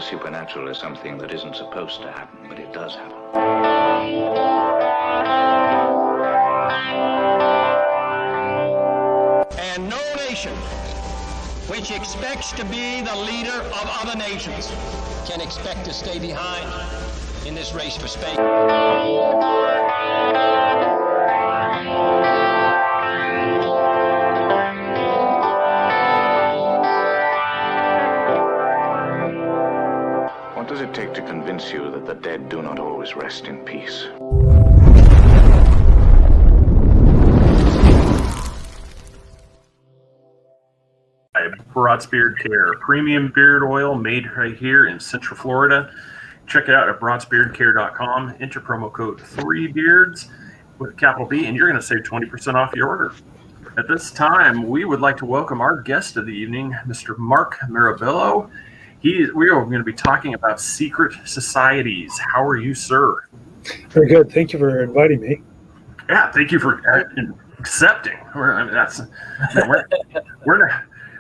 supernatural is something that isn't supposed to happen, but it does happen. And no nation which expects to be the leader of other nations can expect to stay behind in this race for space. What does it take to convince you that the dead do not always rest in peace? Broad's Beard Care, premium beard oil made right here in Central Florida. Check it out at broadsbeardcare.com. Enter promo code 3beards with a capital B, and you're going to save 20% off your order. At this time, we would like to welcome our guest of the evening, Mr. Mark Mirabello. We are going to be talking about secret societies. How are you, sir? Very good. Thank you for inviting me. Yeah, thank you for accepting.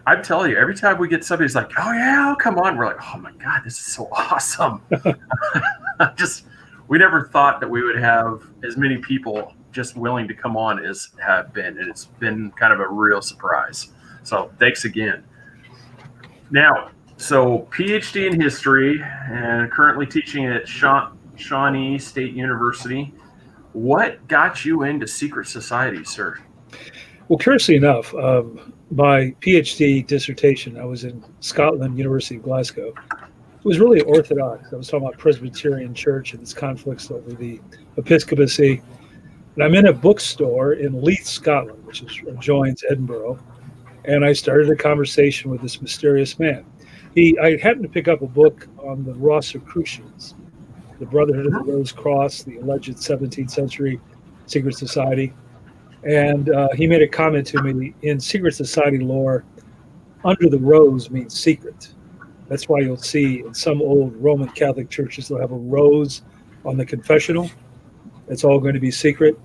I'm telling you, every time we get somebody who's like, "Oh yeah, come on," we're like, "Oh my God, this is so awesome!" We never thought that we would have as many people just willing to come on as have been, and it's been kind of a real surprise. So thanks again. Now, so PhD in history and currently teaching at Shawnee State University. What got you into secret societies, sir? Well, curiously enough, my PhD dissertation, I was in Scotland, University of Glasgow. It was really orthodox. I was talking about Presbyterian Church and its conflicts over the episcopacy. And I'm in a bookstore in Leith, Scotland, which adjoins Edinburgh. And I started a conversation with this mysterious man. I happened to pick up a book on the Rosicrucians, the Brotherhood of the Rose Cross, the alleged 17th century secret society. And he made a comment to me, in secret society lore, under the rose means secret. That's why you'll see in some old Roman Catholic churches, they'll have a rose on the confessional. It's all going to be secret.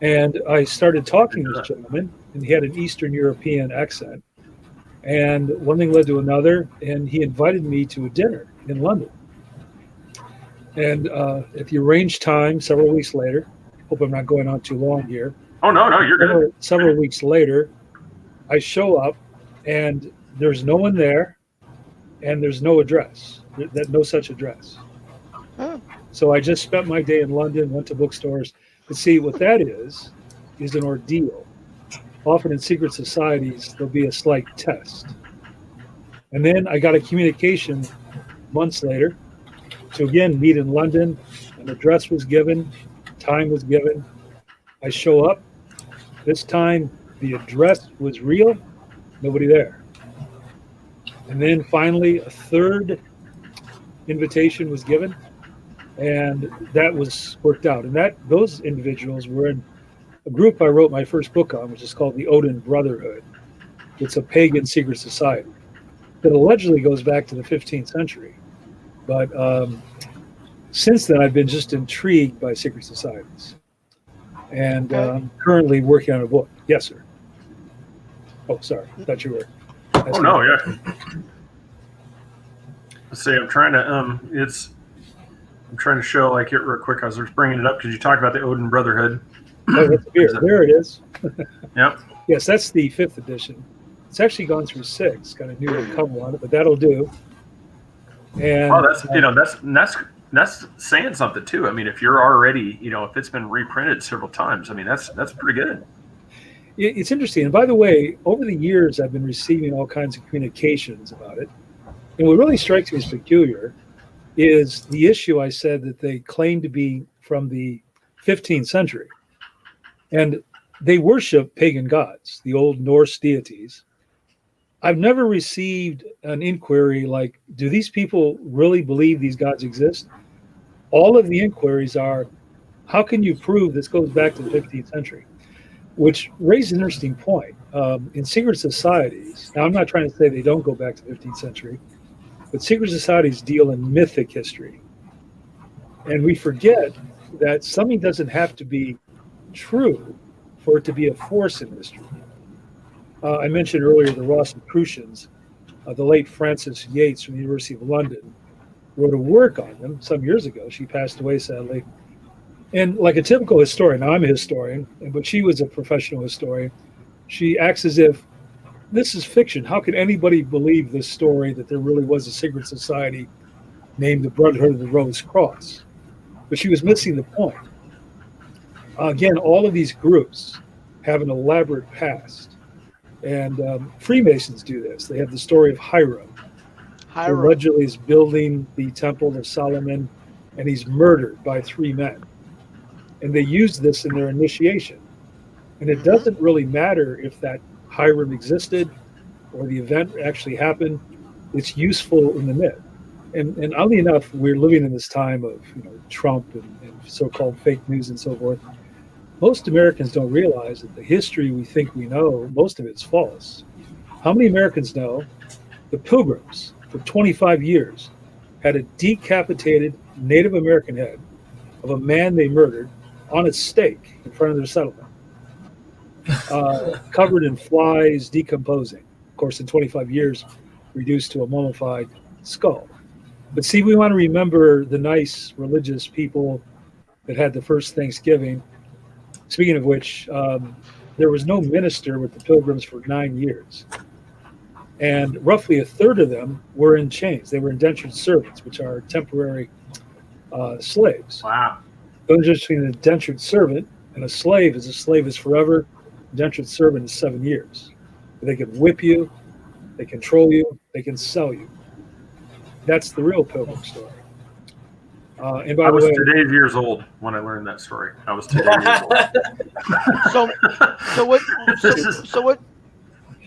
And I started talking to this gentleman, and he had an Eastern European accent. And one thing led to another, and he invited me to a dinner in London. And at the arranged time, several weeks later, hope I'm not going on too long here. Oh, no, you're good. Several weeks later, I show up, and there's no one there, and there's no address, no such address. Oh. So I just spent my day in London, went to bookstores. But see, what that is an ordeal. Often in secret societies, there'll be a slight test. And then I got a communication months later to again meet in London. An address was given, time was given. I show up. This time, the address was real, nobody there. And then finally, a third invitation was given, and that was worked out. And those individuals were in a group I wrote my first book on, which is called the Odin Brotherhood. It's a pagan secret society that allegedly goes back to the 15th century. But since then, I've been just intrigued by secret societies. And I'm currently working on a book. Yes, sir. Oh, sorry. I thought you were. Oh, no, yeah. Let's see. I'm trying to show like it real quick. I was just bringing it up because you talked about the Odin Brotherhood. Oh, that's a beer. There it is. Yep. Yes, that's the 5th edition. It's actually gone through 6. Got a new cover on it, but that'll do. And that's saying something too. I mean, if you're already, if it's been reprinted several times, I mean, that's pretty good. It's interesting. And by the way, over the years, I've been receiving all kinds of communications about it. And what really strikes me as peculiar is the issue I said that they claim to be from the 15th century. And they worship pagan gods, the old Norse deities. I've never received an inquiry like, do these people really believe these gods exist? All of the inquiries are, how can you prove this goes back to the 15th century? Which raises an interesting point. In secret societies, now I'm not trying to say they don't go back to the 15th century, but secret societies deal in mythic history. And we forget that something doesn't have to be true for it to be a force in history. I mentioned earlier the Rosicrucians, the late Francis Yates from the University of London. wrote a work on them some years ago. She passed away, sadly. And like a typical historian, now I'm a historian, but she was a professional historian. She acts as if this is fiction. How can anybody believe this story that there really was a secret society named the Brotherhood of the Rose Cross? But she was missing the point. Again, all of these groups have an elaborate past. And Freemasons do this. They have the story of Hiram, who allegedly is building the Temple of Solomon, and he's murdered by 3 men. And they use this in their initiation. And it doesn't really matter if that Hiram existed or the event actually happened. It's useful in the myth. And oddly enough, we're living in this time of Trump and so-called fake news and so forth. Most Americans don't realize that the history we think we know, most of it's false. How many Americans know the Pilgrims for 25 years had a decapitated Native American head of a man they murdered on a stake in front of their settlement, covered in flies, decomposing. Of course, in 25 years, reduced to a mummified skull. But see, we want to remember the nice religious people that had the first Thanksgiving. Speaking of which, there was no minister with the Pilgrims for 9 years. And roughly a third of them were in chains. They were indentured servants, which are temporary slaves. Wow. The difference between an indentured servant and a slave is forever. Indentured servant is 7 years. They can whip you, they control you, they can sell you. That's the real Pilgrim story. And by I was the way, 2 years old when I learned that story. I was 2 years old.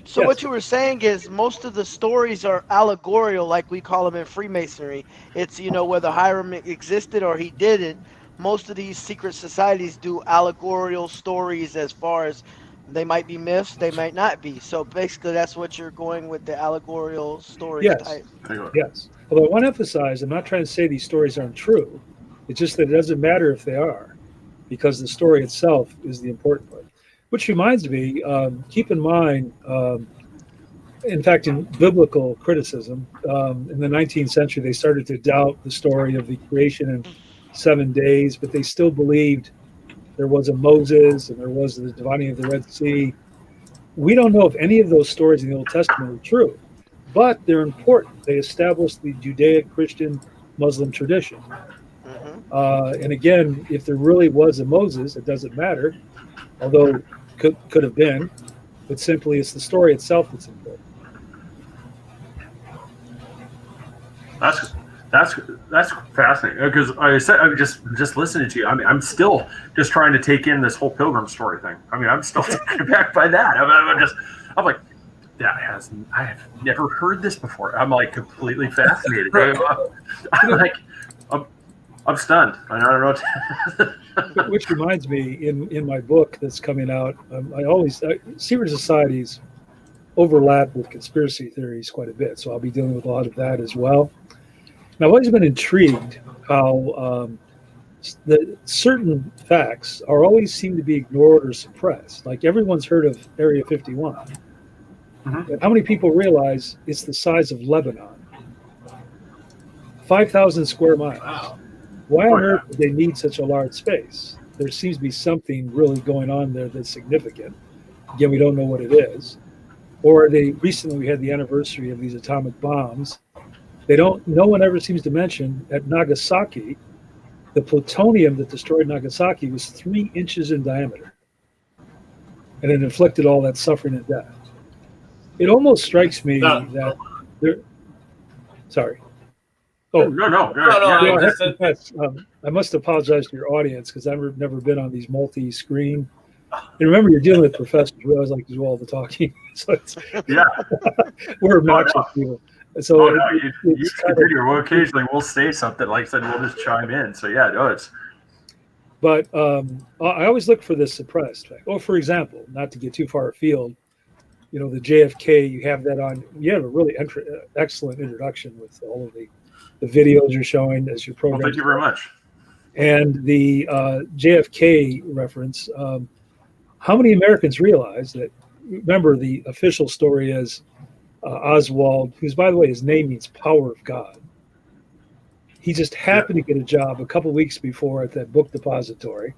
So what you were saying is most of the stories are allegorical, like we call them in Freemasonry. It's, whether Hiram existed or he didn't. Most of these secret societies do allegorical stories as far as they might be myths, they might not be. So basically that's what you're going with, the allegorical story type. Yes. Although I want to emphasize, I'm not trying to say these stories aren't true. It's just that it doesn't matter if they are, because the story itself is the important part. Which reminds me, keep in mind, in fact, in biblical criticism, in the 19th century, they started to doubt the story of the creation in 7 days, but they still believed there was a Moses and there was the dividing of the Red Sea. We don't know if any of those stories in the Old Testament are true, but they're important. They established the Judaic-Christian Muslim tradition. And again, if there really was a Moses, it doesn't matter, although could have been, but simply it's the story itself that's important. That's fascinating, because I said I'm just listening to you. I mean, I'm still just trying to take in this whole Pilgrim story thing. I mean, I'm still taken back by that. I'm like, I have never heard this before. I'm like completely fascinated. I'm stunned. I don't know what Which reminds me, in my book that's coming out, secret societies overlap with conspiracy theories quite a bit, so I'll be dealing with a lot of that as well. Now, I've always been intrigued how the certain facts always seem to be ignored or suppressed. Like everyone's heard of Area 51. But how many people realize it's the size of Lebanon? 5,000 square miles. Wow. Why on earth do they need such a large space? There seems to be something really going on there that's significant. Again, we don't know what it is. Or recently we had the anniversary of these atomic bombs. No one ever seems to mention at Nagasaki, the plutonium that destroyed Nagasaki was 3 inches in diameter. And it inflicted all that suffering and death. It almost strikes me that there. Sorry. Oh no. I must apologize to your audience because I've never been on these multi-screen. And remember, you're dealing with professors. We always like to do all the talking. So we're obnoxious people. So you continue. Well, occasionally we'll say something like that. We'll just chime in. So it's. But I always look for this suppressed fact. Oh, for example, not to get too far afield, the JFK. You have that on. You have a really excellent introduction with all of the videos you're showing as your program. Well, thank you very much. And the JFK reference. How many Americans realize that? Remember, the official story is Oswald, who's, by the way, his name means power of God. He just happened to get a job a couple weeks before at that book depository.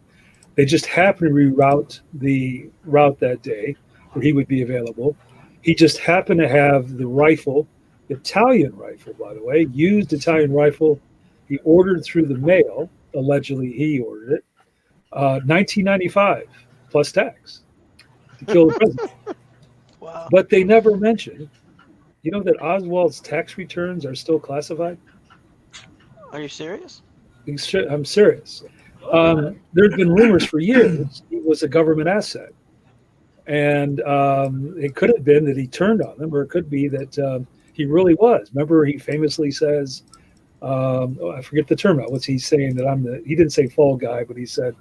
They just happened to reroute the route that day where he would be available. He just happened to have the rifle, Italian rifle, by the way, used Italian rifle. He ordered through the mail. Allegedly, he ordered it. 1995 plus tax to kill the president. Wow. But they never mentioned, you know, that Oswald's tax returns are still classified? Are you serious? I'm serious. There have been rumors for years he was a government asset. And it could have been that he turned on them, or it could be that he really was. Remember, he famously says, I forget the term. What's he saying? That he didn't say fall guy, but he said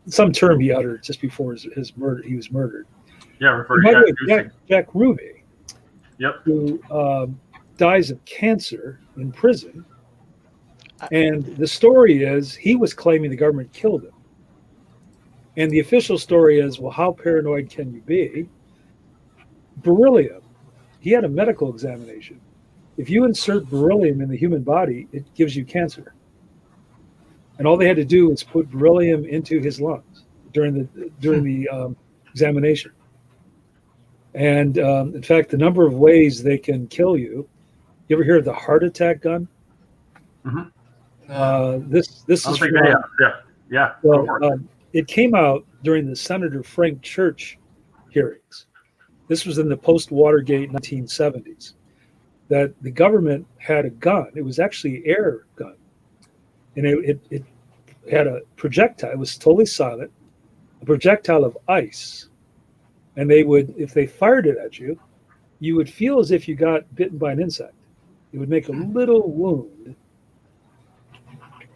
some term he uttered just before his murder. He was murdered. Yeah, referring to Jack Ruby, Yep. who dies of cancer in prison. And the story is he was claiming the government killed him. And the official story is, well, how paranoid can you be? Beryllium. He had a medical examination. If you insert beryllium in the human body, it gives you cancer. And all they had to do was put beryllium into his lungs during the examination. And in fact, the number of ways they can kill you. You ever hear of the heart attack gun? Mm-hmm. This is from, yeah. well, it came out during the Senator Frank Church hearings. This was in the post-Watergate 1970s. That the government had a gun. It was actually an air gun, and it had a projectile. It was totally silent, a projectile of ice, and they would, if they fired it at you, you would feel as if you got bitten by an insect. It would make a little wound,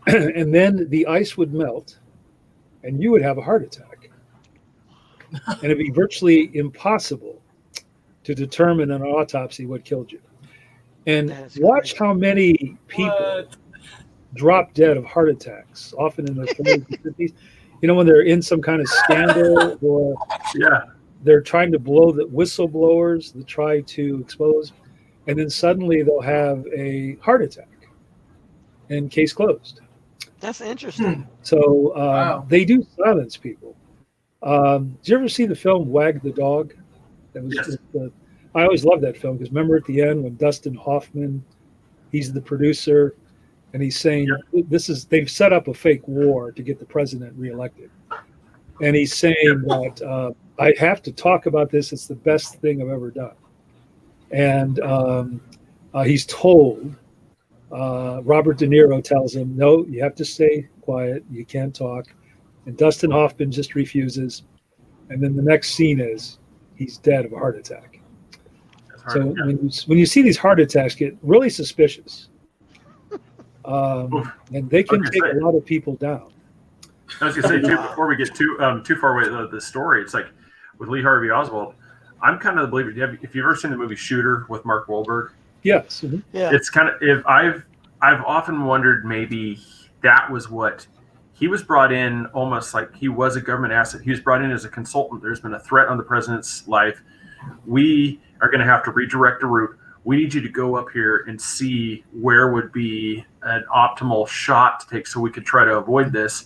and then the ice would melt, and you would have a heart attack, and it'd be virtually impossible to determine in an autopsy what killed you. And watch how many people drop dead of heart attacks, often in their 40s and 50s. You know, when they're in some kind of scandal or they're trying to blow the whistleblowers to try to expose, and then suddenly they'll have a heart attack and case closed. That's interesting. So they do silence people. Did you ever see the film Wag the Dog? That was just I always love that film because remember at the end when Dustin Hoffman, he's the producer, and he's saying they've set up a fake war to get the president reelected, and he's saying that I have to talk about this. It's the best thing I've ever done, and he's told. Robert De Niro tells him, "No, you have to stay quiet. You can't talk," and Dustin Hoffman just refuses, and then the next scene is he's dead of a heart attack. So when you see these heart attacks get really suspicious, and they can take a lot of people down. I was going to say, too, before we get too far away with the story, it's like with Lee Harvey Oswald, I'm kind of the believer. If you've ever seen the movie Shooter with Mark Wahlberg, yes, mm-hmm. It's kind of I've often wondered maybe that was what he was brought in, almost like he was a government asset. He was brought in as a consultant. There's been a threat on the president's life. We are going to have to redirect the route. We need you to go up here and see where would be an optimal shot to take so we could try to avoid this.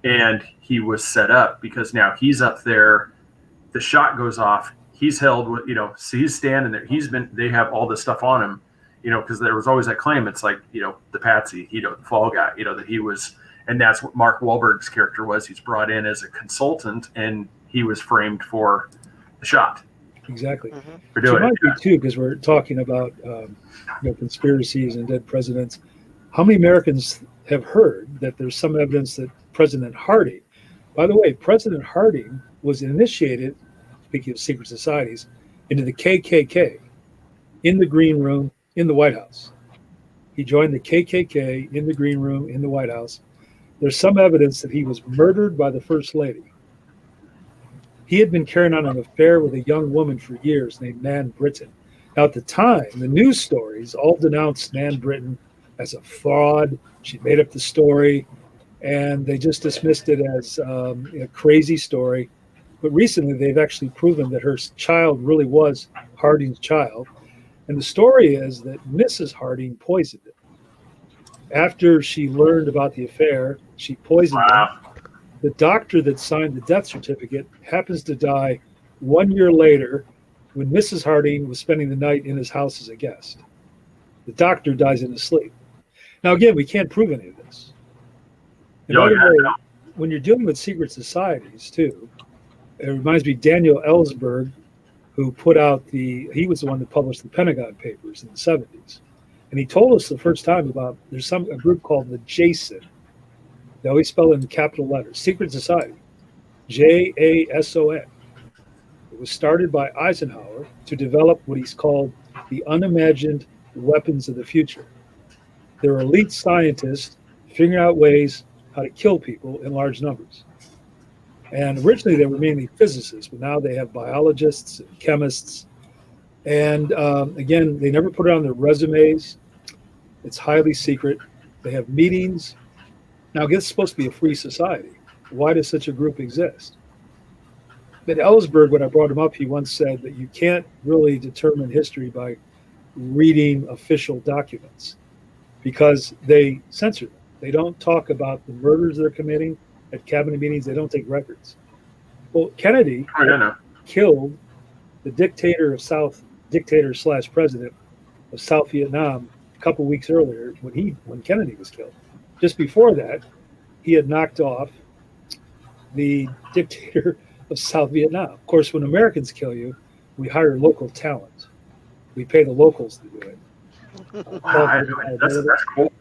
And he was set up because now he's up there. The shot goes off. He's held with, so he's standing there. They have all this stuff on him, because there was always that claim. It's like, the patsy, the fall guy, that he was, and that's what Mark Wahlberg's character was. He's brought in as a consultant and he was framed for the shot. Exactly. Mm-hmm. For doing it too, because we're talking about conspiracies and dead presidents. How many Americans have heard that there's some evidence that President Harding, by the way, President Harding was initiated, speaking of secret societies, into the KKK in the green room in the White House. He joined the KKK in the green room in the White House. There's some evidence that he was murdered by the First Lady. He had been carrying on an affair with a young woman for years named Nan Britton. Now, at the time, the news stories all denounced Nan Britton as a fraud. She made up the story, and they just dismissed it as a crazy story. But recently, they've actually proven that her child really was Harding's child. And the story is that Mrs. Harding poisoned it. After she learned about the affair, she poisoned them. The doctor that signed the death certificate happens to die 1 year later when Mrs. Harding was spending the night in his house as a guest. The doctor dies in his sleep. Now, again, we can't prove any of this. And by the way, when you're dealing with secret societies, too, it reminds me of Daniel Ellsberg, who he was the one that published the Pentagon Papers in the 70s. And he told us the first time about, there's a group called the JASON. They always spell it in capital letters, Secret Society, JASON. It was started by Eisenhower to develop what he's called the unimagined weapons of the future. They're elite scientists figuring out ways how to kill people in large numbers. And originally they were mainly physicists, but now they have biologists and chemists. And again, they never put it on their resumes. It's highly secret. They have meetings. Now, it's supposed to be a free society. Why does such a group exist? But Ellsberg, when I brought him up, he once said that you can't really determine history by reading official documents because they censor them. They don't talk about the murders they're committing at cabinet meetings. They don't take records. Well, Kennedy killed the dictator slash president of South Vietnam a couple weeks earlier when Kennedy was killed. Just before that, he had knocked off the dictator of South Vietnam. Of course, when Americans kill you, we hire local talent. We pay the locals to do it. That's cool.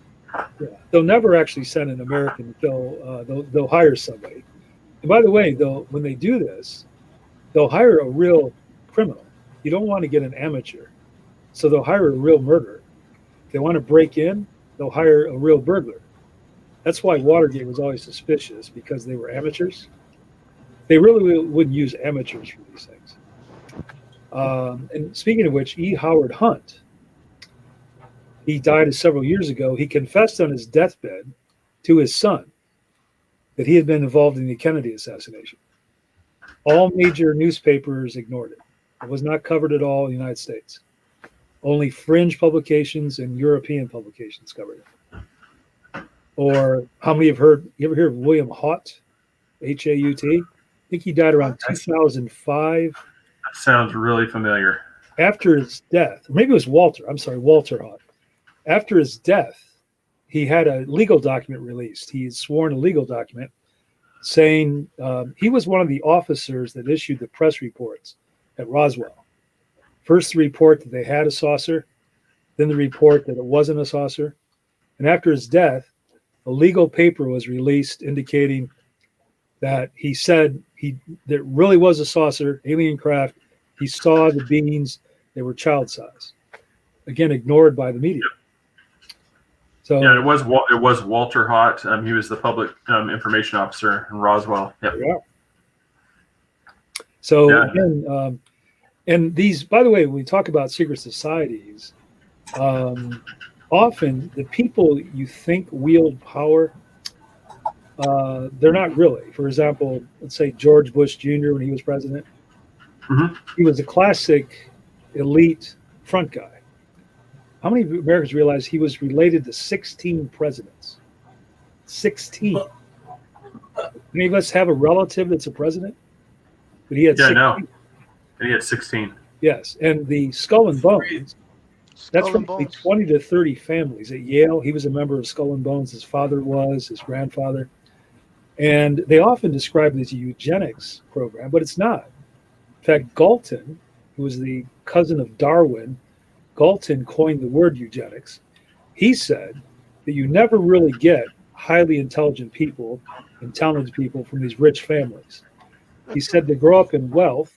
Yeah. They'll never actually send an American to kill. They'll hire somebody. And by the way, when they do this, they'll hire a real criminal. You don't want to get an amateur. So they'll hire a real murderer. If they want to break in, they'll hire a real burglar. That's why Watergate was always suspicious, because they were amateurs. They really wouldn't use amateurs for these things. And speaking of which, E. Howard Hunt, he died several years ago. He confessed on his deathbed to his son that he had been involved in the Kennedy assassination. All major newspapers ignored it. It was not covered at all in the United States. Only fringe publications and European publications covered it. Or how many have heard? You ever hear of William Haut? H-A-U-T? I think he died around 2005. That sounds really familiar. After his death, or maybe it was Walter. I'm sorry, Walter Haut. After his death, he had a legal document released. He had sworn a legal document saying he was one of the officers that issued the press reports at Roswell. First, the report that they had a saucer, then the report that it wasn't a saucer. And after his death, a legal paper was released indicating that he said there really was a saucer, alien craft. He saw the beings, they were child size. Again, ignored by the media. So yeah, it was Walter Haut. He was the public information officer in Roswell. Yep. Yeah. So again, and these, by the way, when we talk about secret societies, often the people you think wield power, they're not really. For example, let's say George Bush Jr. when he was president, he was a classic elite front guy. How many Americans realize he was related to 16 presidents? 16. Any of us have a relative that's a president? But he had 16. No. And he had 16. Yes, and the Skull and Bones, that's from 20 to 30 families. At Yale, he was a member of Skull and Bones. His father was, his grandfather. And they often describe it as a eugenics program, but it's not. In fact, Galton, who was the cousin of Darwin, Galton coined the word eugenics. He said that you never really get highly intelligent people and talented people from these rich families. He said they grow up in wealth,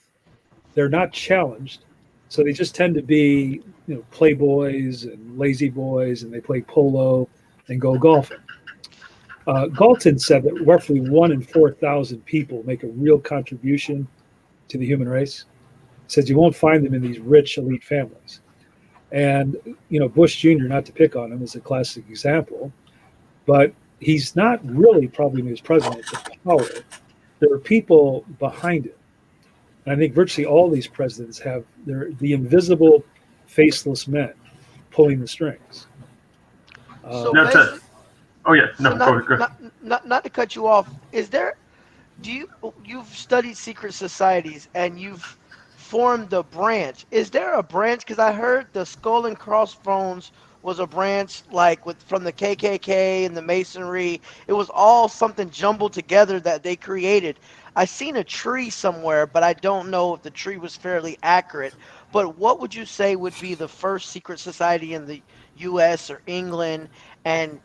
they're not challenged, so they just tend to be, playboys and lazy boys, and they play polo and go golfing. Galton said that roughly 1 in 4,000 people make a real contribution to the human race. He says you won't find them in these rich elite families. And, Bush Jr., not to pick on him, is a classic example, but he's not really probably when he was president the power. There are people behind it. And I think virtually all these presidents have the invisible, faceless men pulling the strings. So No, basically, oh yeah, no, so go ahead. not to cut you off, is there, do you've studied secret societies and you've formed a branch? Is there a branch? Because I heard the Skull and Crossbones was a branch, like with from the KKK and the Masonry. It was all something jumbled together that they created. I seen a tree somewhere, but I don't know if the tree was fairly accurate. But what would you say would be the first secret society in the U.S. or England, and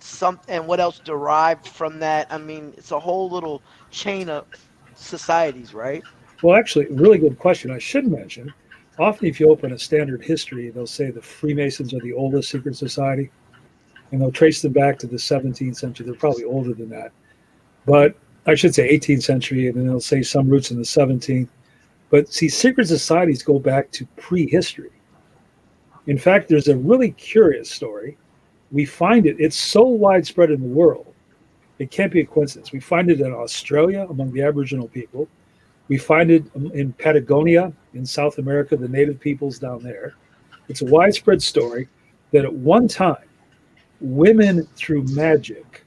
what else derived from that? I mean, it's a whole little chain of societies, right? Well, actually, really good question. I should mention, often if you open a standard history, they'll say the Freemasons are the oldest secret society, and they'll trace them back to the 17th century. They're probably older than that, but I should say 18th century, and then they'll say some roots in the 17th. But see, secret societies go back to prehistory. In fact, there's a really curious story. We find it's so widespread in the world, it can't be a coincidence. We find it in Australia among the Aboriginal people. We find it in Patagonia, in South America, the native peoples down there. It's a widespread story that at one time, women through magic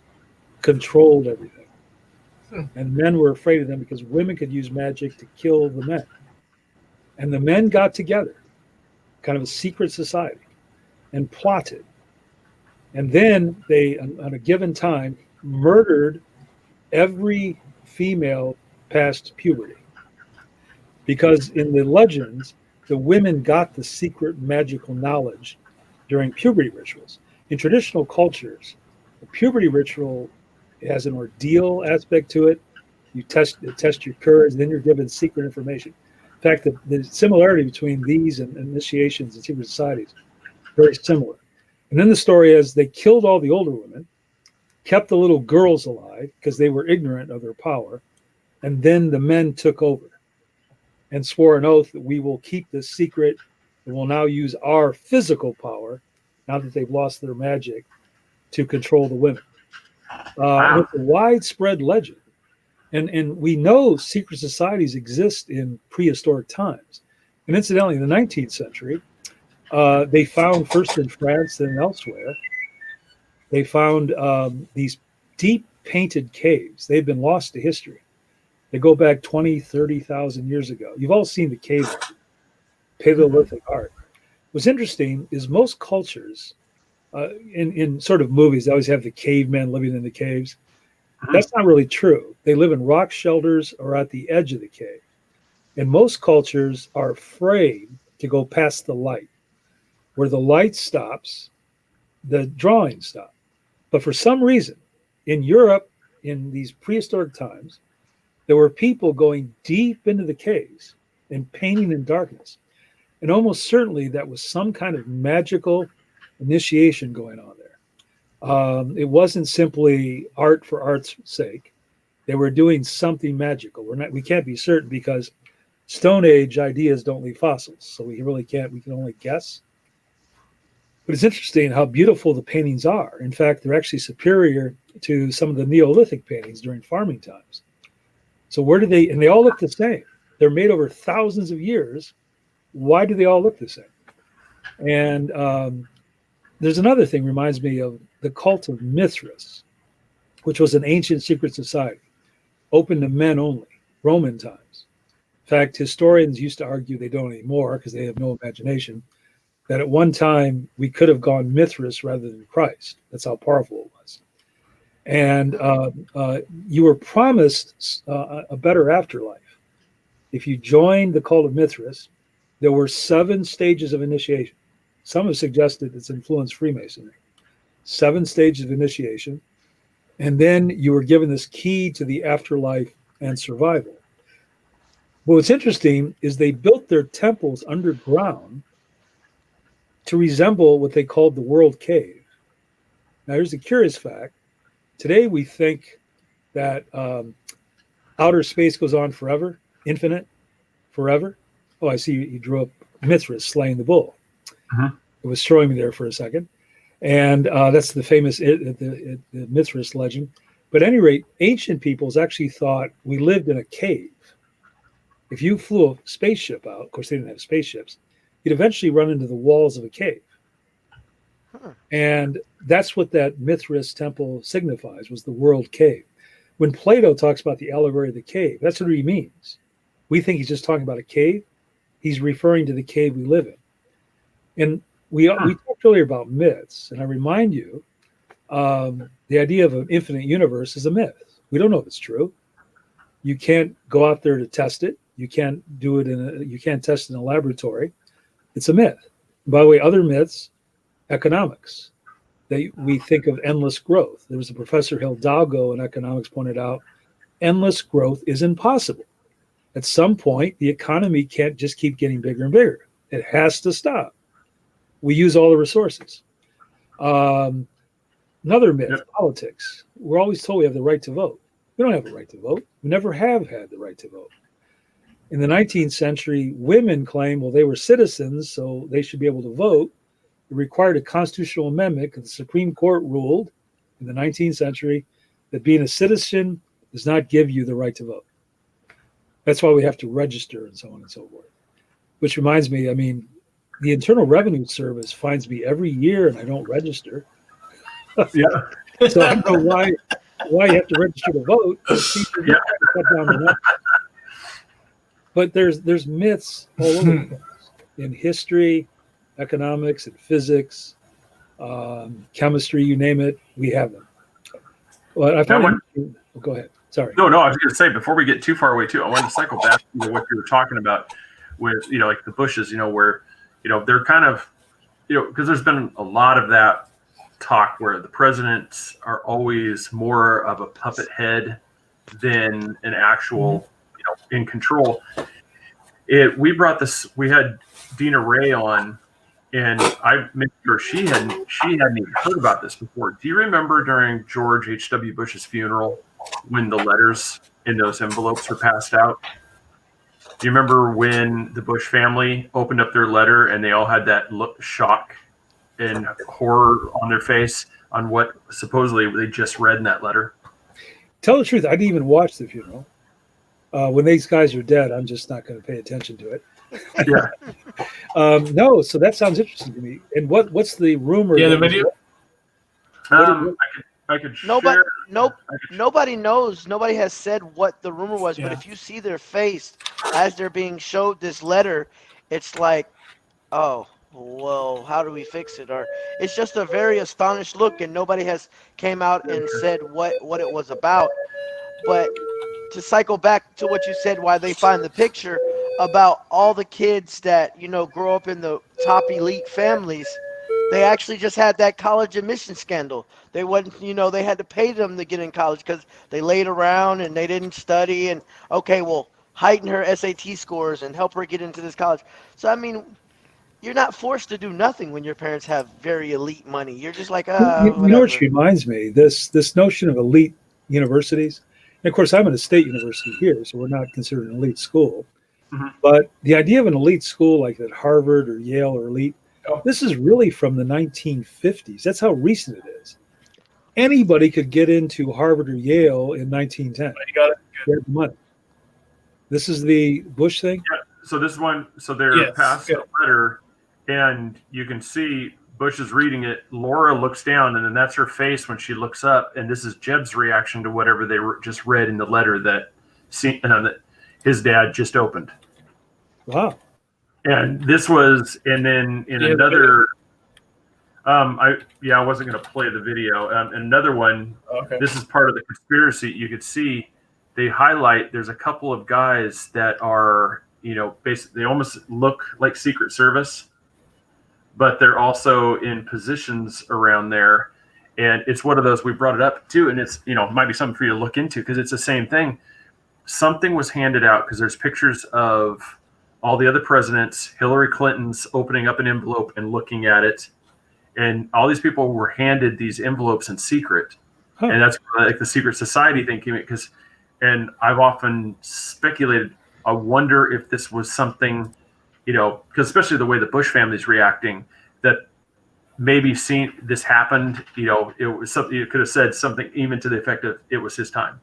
controlled everything. And men were afraid of them because women could use magic to kill the men. And the men got together, kind of a secret society, and plotted. And then they, on a given time, murdered every female past puberty. Because in the legends, the women got the secret magical knowledge during puberty rituals. In traditional cultures, the puberty ritual has an ordeal aspect to it. You test your courage, then you're given secret information. In fact, the similarity between these and initiations and secret societies, very similar. And then the story is they killed all the older women, kept the little girls alive because they were ignorant of their power, and then the men took over and swore an oath that we will keep this secret and will now use our physical power, now that they've lost their magic, to control the women. Wow. It's a widespread legend. And we know secret societies exist in prehistoric times. And incidentally, in the 19th century, they found, first in France, then elsewhere, they found these deep painted caves. They've been lost to history. They go back 20, 30,000 years ago. You've all seen the cave art, Paleolithic art. What's interesting is most cultures, in sort of movies, they always have the cavemen living in the caves. That's not really true. They live in rock shelters or at the edge of the cave. And most cultures are afraid to go past the light. Where the light stops, the drawings stop. But for some reason, in Europe, in these prehistoric times, there were people going deep into the caves and painting in darkness. And almost certainly that was some kind of magical initiation going on there. It wasn't simply art for art's sake. They were doing something magical. We can't be certain because Stone Age ideas don't leave fossils. So we can only guess. But it's interesting how beautiful the paintings are. In fact, they're actually superior to some of the Neolithic paintings during farming times. So and they all look the same. They're made over thousands of years. Why do they all look the same? And there's another thing reminds me of the cult of Mithras, which was an ancient secret society, open to men only, Roman times. In fact, historians used to argue they don't anymore because they have no imagination, that at one time we could have gone Mithras rather than Christ. That's how powerful it was. And you were promised a better afterlife. If you joined the cult of Mithras, there were 7 stages of initiation. Some have suggested it's influenced Freemasonry. 7 stages of initiation. And then you were given this key to the afterlife and survival. But what's interesting is they built their temples underground to resemble what they called the world cave. Now, here's a curious fact. Today, we think that outer space goes on forever, infinite, forever. Oh, I see you drew up Mithras slaying the bull. It was throwing me there for a second. And that's the famous the Mithras legend. But at any rate, ancient peoples actually thought we lived in a cave. If you flew a spaceship out, of course, they didn't have spaceships, you'd eventually run into the walls of a cave. And that's what that Mithras temple signifies, was the world cave. When Plato talks about the allegory of the cave, that's what he means. We think he's just talking about a cave. He's referring to the cave we live in. And we talked earlier about myths, and I remind you, the idea of an infinite universe is a myth. We don't know if it's true. You can't go out there to test it. You can't do it you can't test it in a laboratory. It's a myth. By the way, other myths, economics. We think of endless growth. There was a Professor Hidalgo in economics pointed out, endless growth is impossible. At some point, the economy can't just keep getting bigger and bigger. It has to stop. We use all the resources. Another myth, politics. We're always told we have the right to vote. We don't have the right to vote. We never have had the right to vote. In the 19th century, women claimed, well, they were citizens, so they should be able to vote. It required a constitutional amendment because the Supreme Court ruled in the 19th century that being a citizen does not give you the right to vote. That's why we have to register and so on and so forth. Which reminds me, I mean, the Internal Revenue Service finds me every year and I don't register. Yeah. So I don't know why you have to register to vote. Yeah. But there's myths all over the place in history, economics, and physics, chemistry, you name it, we have them. Well, I found go ahead. Sorry. No, I was going to say, before we get too far away, too, I wanted to cycle back to what you were talking about with, like the Bushes, where, they're kind of, because there's been a lot of that talk where the presidents are always more of a puppet head than an actual, in control. We had Dina Ray on, and I made sure she hadn't even heard about this before. Do you remember during George H.W. Bush's funeral when the letters in those envelopes were passed out? Do you remember when the Bush family opened up their letter and they all had that shock and horror on their face on what supposedly they just read in that letter? Tell the truth, I didn't even watch the funeral. When these guys are dead, I'm just not going to pay attention to it. Yeah. No, so that sounds interesting to me. And what's the rumor? Yeah, the video. I could Nobody, share. nobody knows. Nobody has said what the rumor was. Yeah. But if you see their face as they're being showed this letter, it's like, oh, well, how do we fix it? Or it's just a very astonished look, and nobody has came out and said what it was about. But to cycle back to what you said, why they find the picture about all the kids that grow up in the top elite families. They actually just had that college admission scandal. They wouldn't, they had to pay them to get in college because they laid around and they didn't study. And okay, well, heighten her SAT scores and help her get into this college. So I mean, you're not forced to do nothing when your parents have very elite money. You're just like, which reminds me, this notion of elite universities. And of course, I'm at a state university here, so we're not considered an elite school. Mm-hmm. But the idea of an elite school like at Harvard or Yale or elite, this is really from the 1950s. That's how recent it is. Anybody could get into Harvard or Yale in 1910. You got it. Get the money. This is the Bush thing? Yeah. So this one, they're passed a letter, and you can see Bush is reading it. Laura looks down, and then that's her face when she looks up, and this is Jeb's reaction to whatever they just read in the letter that his dad just opened. Wow. And this was, and then in another, I wasn't going to play the video. Another one, This is part of the conspiracy. You could see they highlight, there's a couple of guys that are, basically they almost look like Secret Service, but they're also in positions around there. And it's one of those, we brought it up too, and it's, might be something for you to look into because it's the same thing. Something was handed out because there's pictures of all the other presidents, Hillary Clinton's opening up an envelope and looking at it. And all these people were handed these envelopes in secret. Huh. And that's like the secret society thing came in and I've often speculated, I wonder if this was something, because especially the way the Bush family's reacting, that maybe seen this happened, it was something, you could have said something even to the effect of it was his time.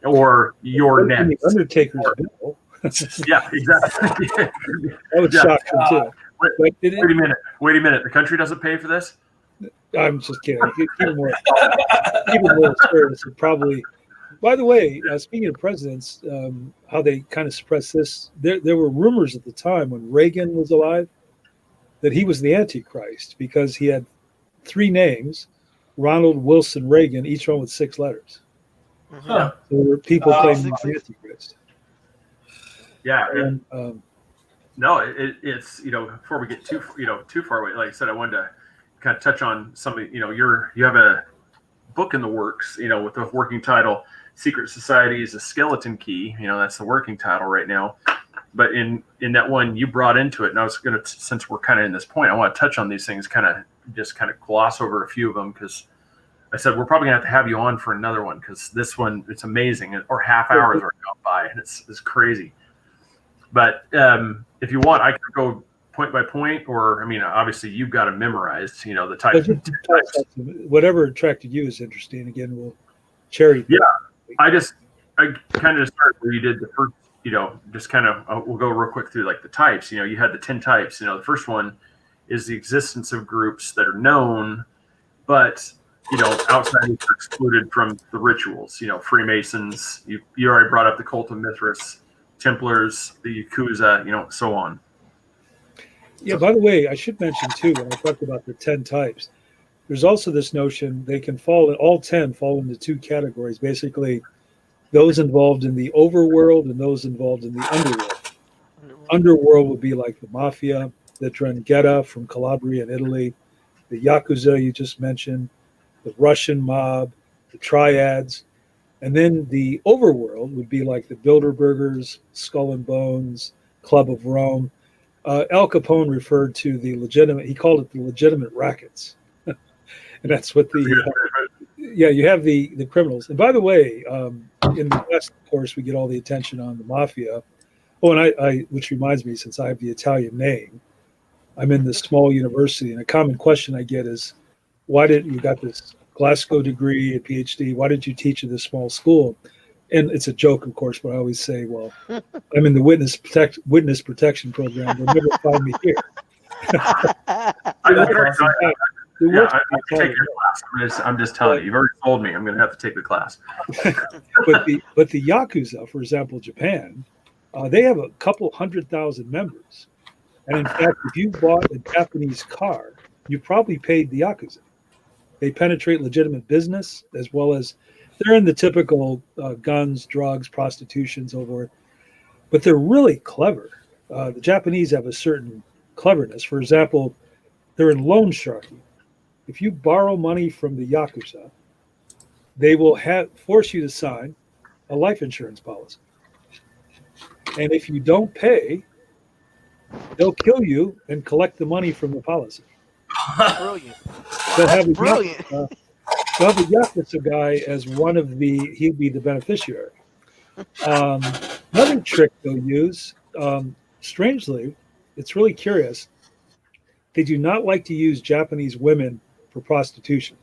Or your next. Undertaker's bill. Yeah, exactly. That would shock them too. Wait a minute. Wait a minute. The country doesn't pay for this? I'm just kidding. Even more serious. Probably. By the way, speaking of presidents, how they kind of suppressed this, there were rumors at the time when Reagan was alive that he was the Antichrist because he had 3 names, Ronald, Wilson, Reagan, each one with 6 letters. Mhm. So there were people claiming the Antichrist. Yeah. And, no, it's before we get too far away. Like I said, I wanted to kind of touch on something. You have a book in the works. With the working title "Secret Societies: A Skeleton Key." That's the working title right now. But in that one, you brought into it, and I was going to, since we're kind of in this point, I want to touch on these things, kind of gloss over a few of them, because I said we're probably going to have you on for another one, because this one, it's amazing, or half hours are gone by, and it's crazy. But if you want, I can go point by point, or obviously you've got it memorized. The types. Whatever attracted you is interesting. Again, we'll cherry. Yeah, I kind of started where you did the first. Just kind of we'll go real quick through like the types. You had the 10 types. The first one is the existence of groups that are known, but outsiders are excluded from the rituals. Freemasons. You already brought up the cult of Mithras, Templars, the Yakuza. So on. Yeah. By the way, I should mention too, when I talked about the 10 types, there's also this notion they can all 10 fall into 2 categories. Basically, those involved in the overworld and those involved in the underworld. Underworld would be like the Mafia, the 'Ndrangheta from Calabria in Italy, the Yakuza you just mentioned, the Russian mob, the Triads. And then the overworld would be like the Bilderbergers, Skull and Bones, Club of Rome. Al Capone referred to he called it the legitimate rackets. And that's what you have the criminals. And by the way, in the West, of course, we get all the attention on the Mafia. Oh, and I which reminds me, since I have the Italian name, I'm in this small university, and a common question I get is, why did you got this Glasgow degree, a PhD? Why did you teach at this small school? And it's a joke, of course, but I always say, well, I'm in the witness protection program. They'll never find me here. I take your class. I'm just telling you. You've already told me. I'm going to have to take the class. but the Yakuza, for example, Japan, they have a couple 100,000 members. And in fact, if you bought a Japanese car, you probably paid the Yakuza. They penetrate legitimate business, as well as they're in the typical guns, drugs, prostitution, so forth. But they're really clever. The Japanese have a certain cleverness. For example, they're in loan sharking. If you borrow money from the Yakuza, they will force you to sign a life insurance policy. And if you don't pay, they'll kill you and collect the money from the policy. Brilliant. Brilliant. They'll have a Yakuza guy as he'd be the beneficiary. Another trick they'll use, strangely, it's really curious. They do not like to use Japanese women for prostitution.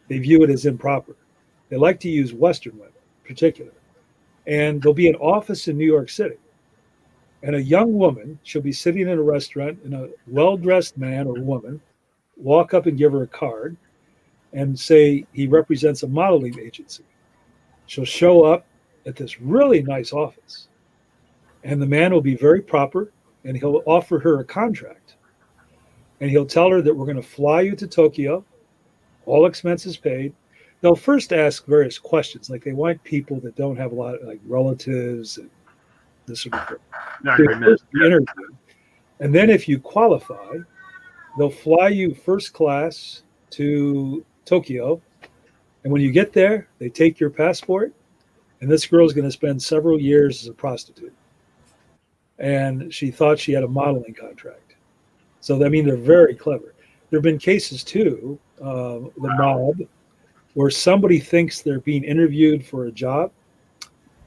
They view it as improper. They like to use Western women in particular. And there'll be an office in New York City. And a young woman, she'll be sitting in a restaurant, and a well-dressed man or woman walk up and give her a card and say he represents a modeling agency. She'll show up at this really nice office. And the man will be very proper, and he'll offer her a contract. And he'll tell her that we're going to fly you to Tokyo, all expenses paid. They'll first ask various questions, like they want people that don't have a lot of like relatives and this sort of thing. And then if you qualify, they'll fly you first class to Tokyo. And when you get there, they take your passport, and this girl's going to spend several years as a prostitute. And she thought she had a modeling contract. So, they're very clever. There have been cases, too, the mob, where somebody thinks they're being interviewed for a job,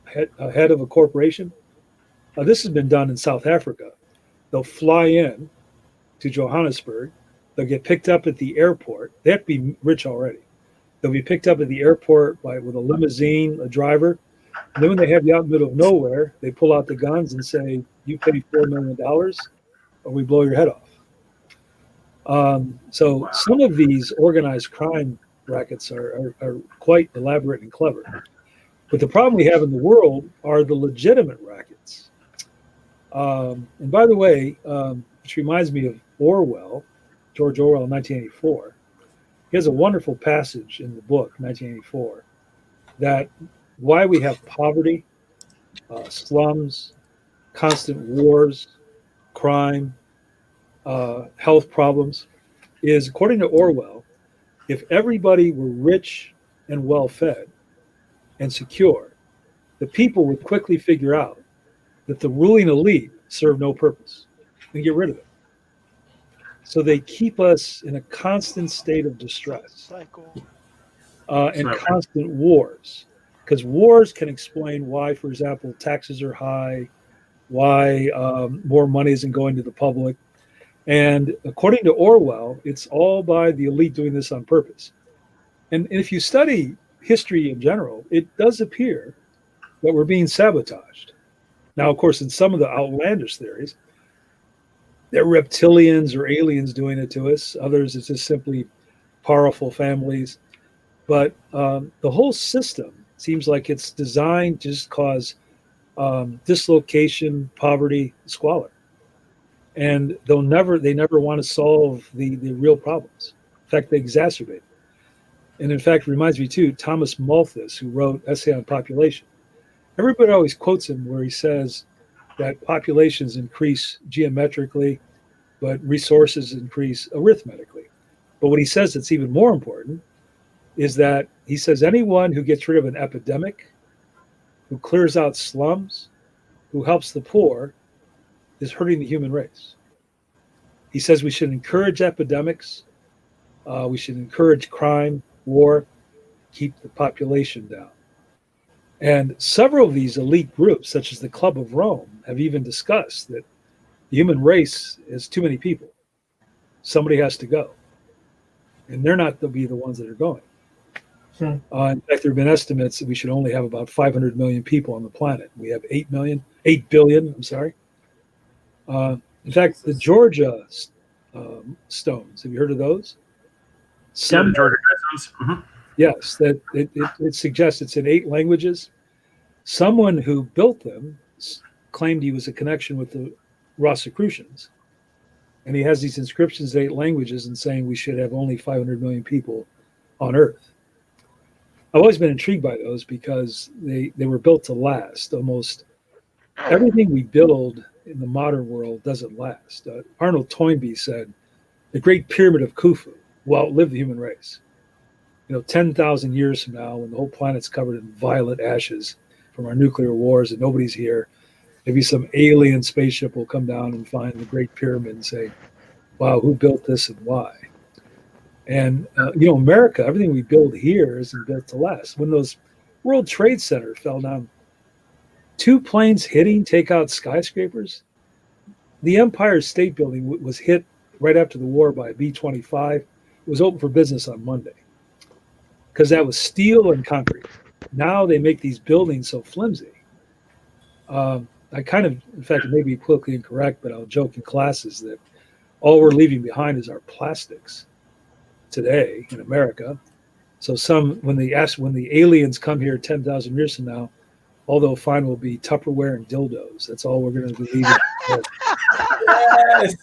head of a corporation. This has been done in South Africa. They'll fly in to Johannesburg. They'll get picked up at the airport. They have to be rich already. They'll be picked up at the airport with a limousine, a driver. And then when they have you out in the middle of nowhere, they pull out the guns and say, you pay $4 million or we blow your head off. So some of these organized crime rackets are quite elaborate and clever. But the problem we have in the world are the legitimate rackets. And by the way, which reminds me of Orwell, George Orwell in 1984. He has a wonderful passage in the book, 1984, that why we have poverty, slums, constant wars, crime, health problems, is, according to Orwell, if everybody were rich and well-fed and secure, the people would quickly figure out that the ruling elite serve no purpose and get rid of it. So they keep us in a constant state of distress and constant wars, because wars can explain why, for example, taxes are high, why more money isn't going to the public. And according to Orwell, it's all by the elite doing this on purpose. And if you study history in general, it does appear that we're being sabotaged. Now, of course, in some of the outlandish theories, they're reptilians or aliens doing it to us. Others, it's just simply powerful families. But the whole system seems like it's designed to just cause dislocation, poverty, squalor. And they never want to solve the real problems. In fact, they exacerbate it. And in fact, it reminds me too, Thomas Malthus, who wrote Essay on Population. Everybody always quotes him where he says that populations increase geometrically, but resources increase arithmetically. But what he says that's even more important is that he says anyone who gets rid of an epidemic, who clears out slums, who helps the poor, is hurting the human race. He says we should encourage epidemics, we should encourage crime, war, keep the population down. And several of these elite groups, such as the Club of Rome, have even discussed that the human race is too many people. Somebody has to go. And they're not to be the ones that are going. In fact, there have been estimates that we should only have about 500 million people on the planet. We have 8 billion, I'm sorry. In fact, the Georgia stones, have you heard of those? Yeah, the Georgia stones. Mm-hmm. Yes, that it suggests it's in 8 languages. Someone who built them claimed he was a connection with the Rosicrucians. And he has these inscriptions in 8 languages and saying we should have only 500 million people on Earth. I've always been intrigued by those because they were built to last. Almost everything we build in the modern world doesn't last. Arnold Toynbee said, the Great Pyramid of Khufu will outlive the human race. 10,000 years from now, when the whole planet's covered in violet ashes from our nuclear wars and nobody's here, maybe some alien spaceship will come down and find the Great Pyramid and say, wow, who built this and why? And, America, everything we build here isn't built to last. When those World Trade Center fell down, 2 planes take out skyscrapers. The Empire State Building was hit right after the war by a B-25. It was open for business on Monday because that was steel and concrete. Now they make these buildings so flimsy. I kind of, in fact, it may be politically incorrect, but I'll joke in classes that all we're leaving behind is our plastics today in America. So when the aliens come here 10,000 years from now, all they'll find will be Tupperware and dildos. That's all we're going to believe in. Yes.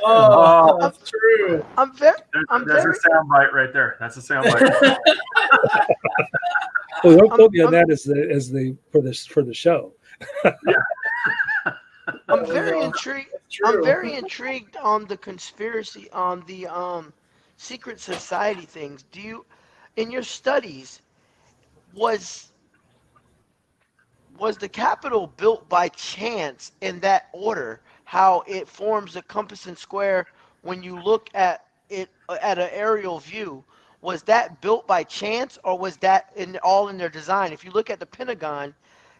Oh, that's true. That's a soundbite right there. That's a soundbite. Well, don't quote me on that for the show. I'm very intrigued. I'm very intrigued on the conspiracy, on the secret society things. Do you, in your studies, was the Capitol built by chance in that order? How it forms a compass and square when you look at it at an aerial view? Was that built by chance, or was that all in their design? If you look at the Pentagon,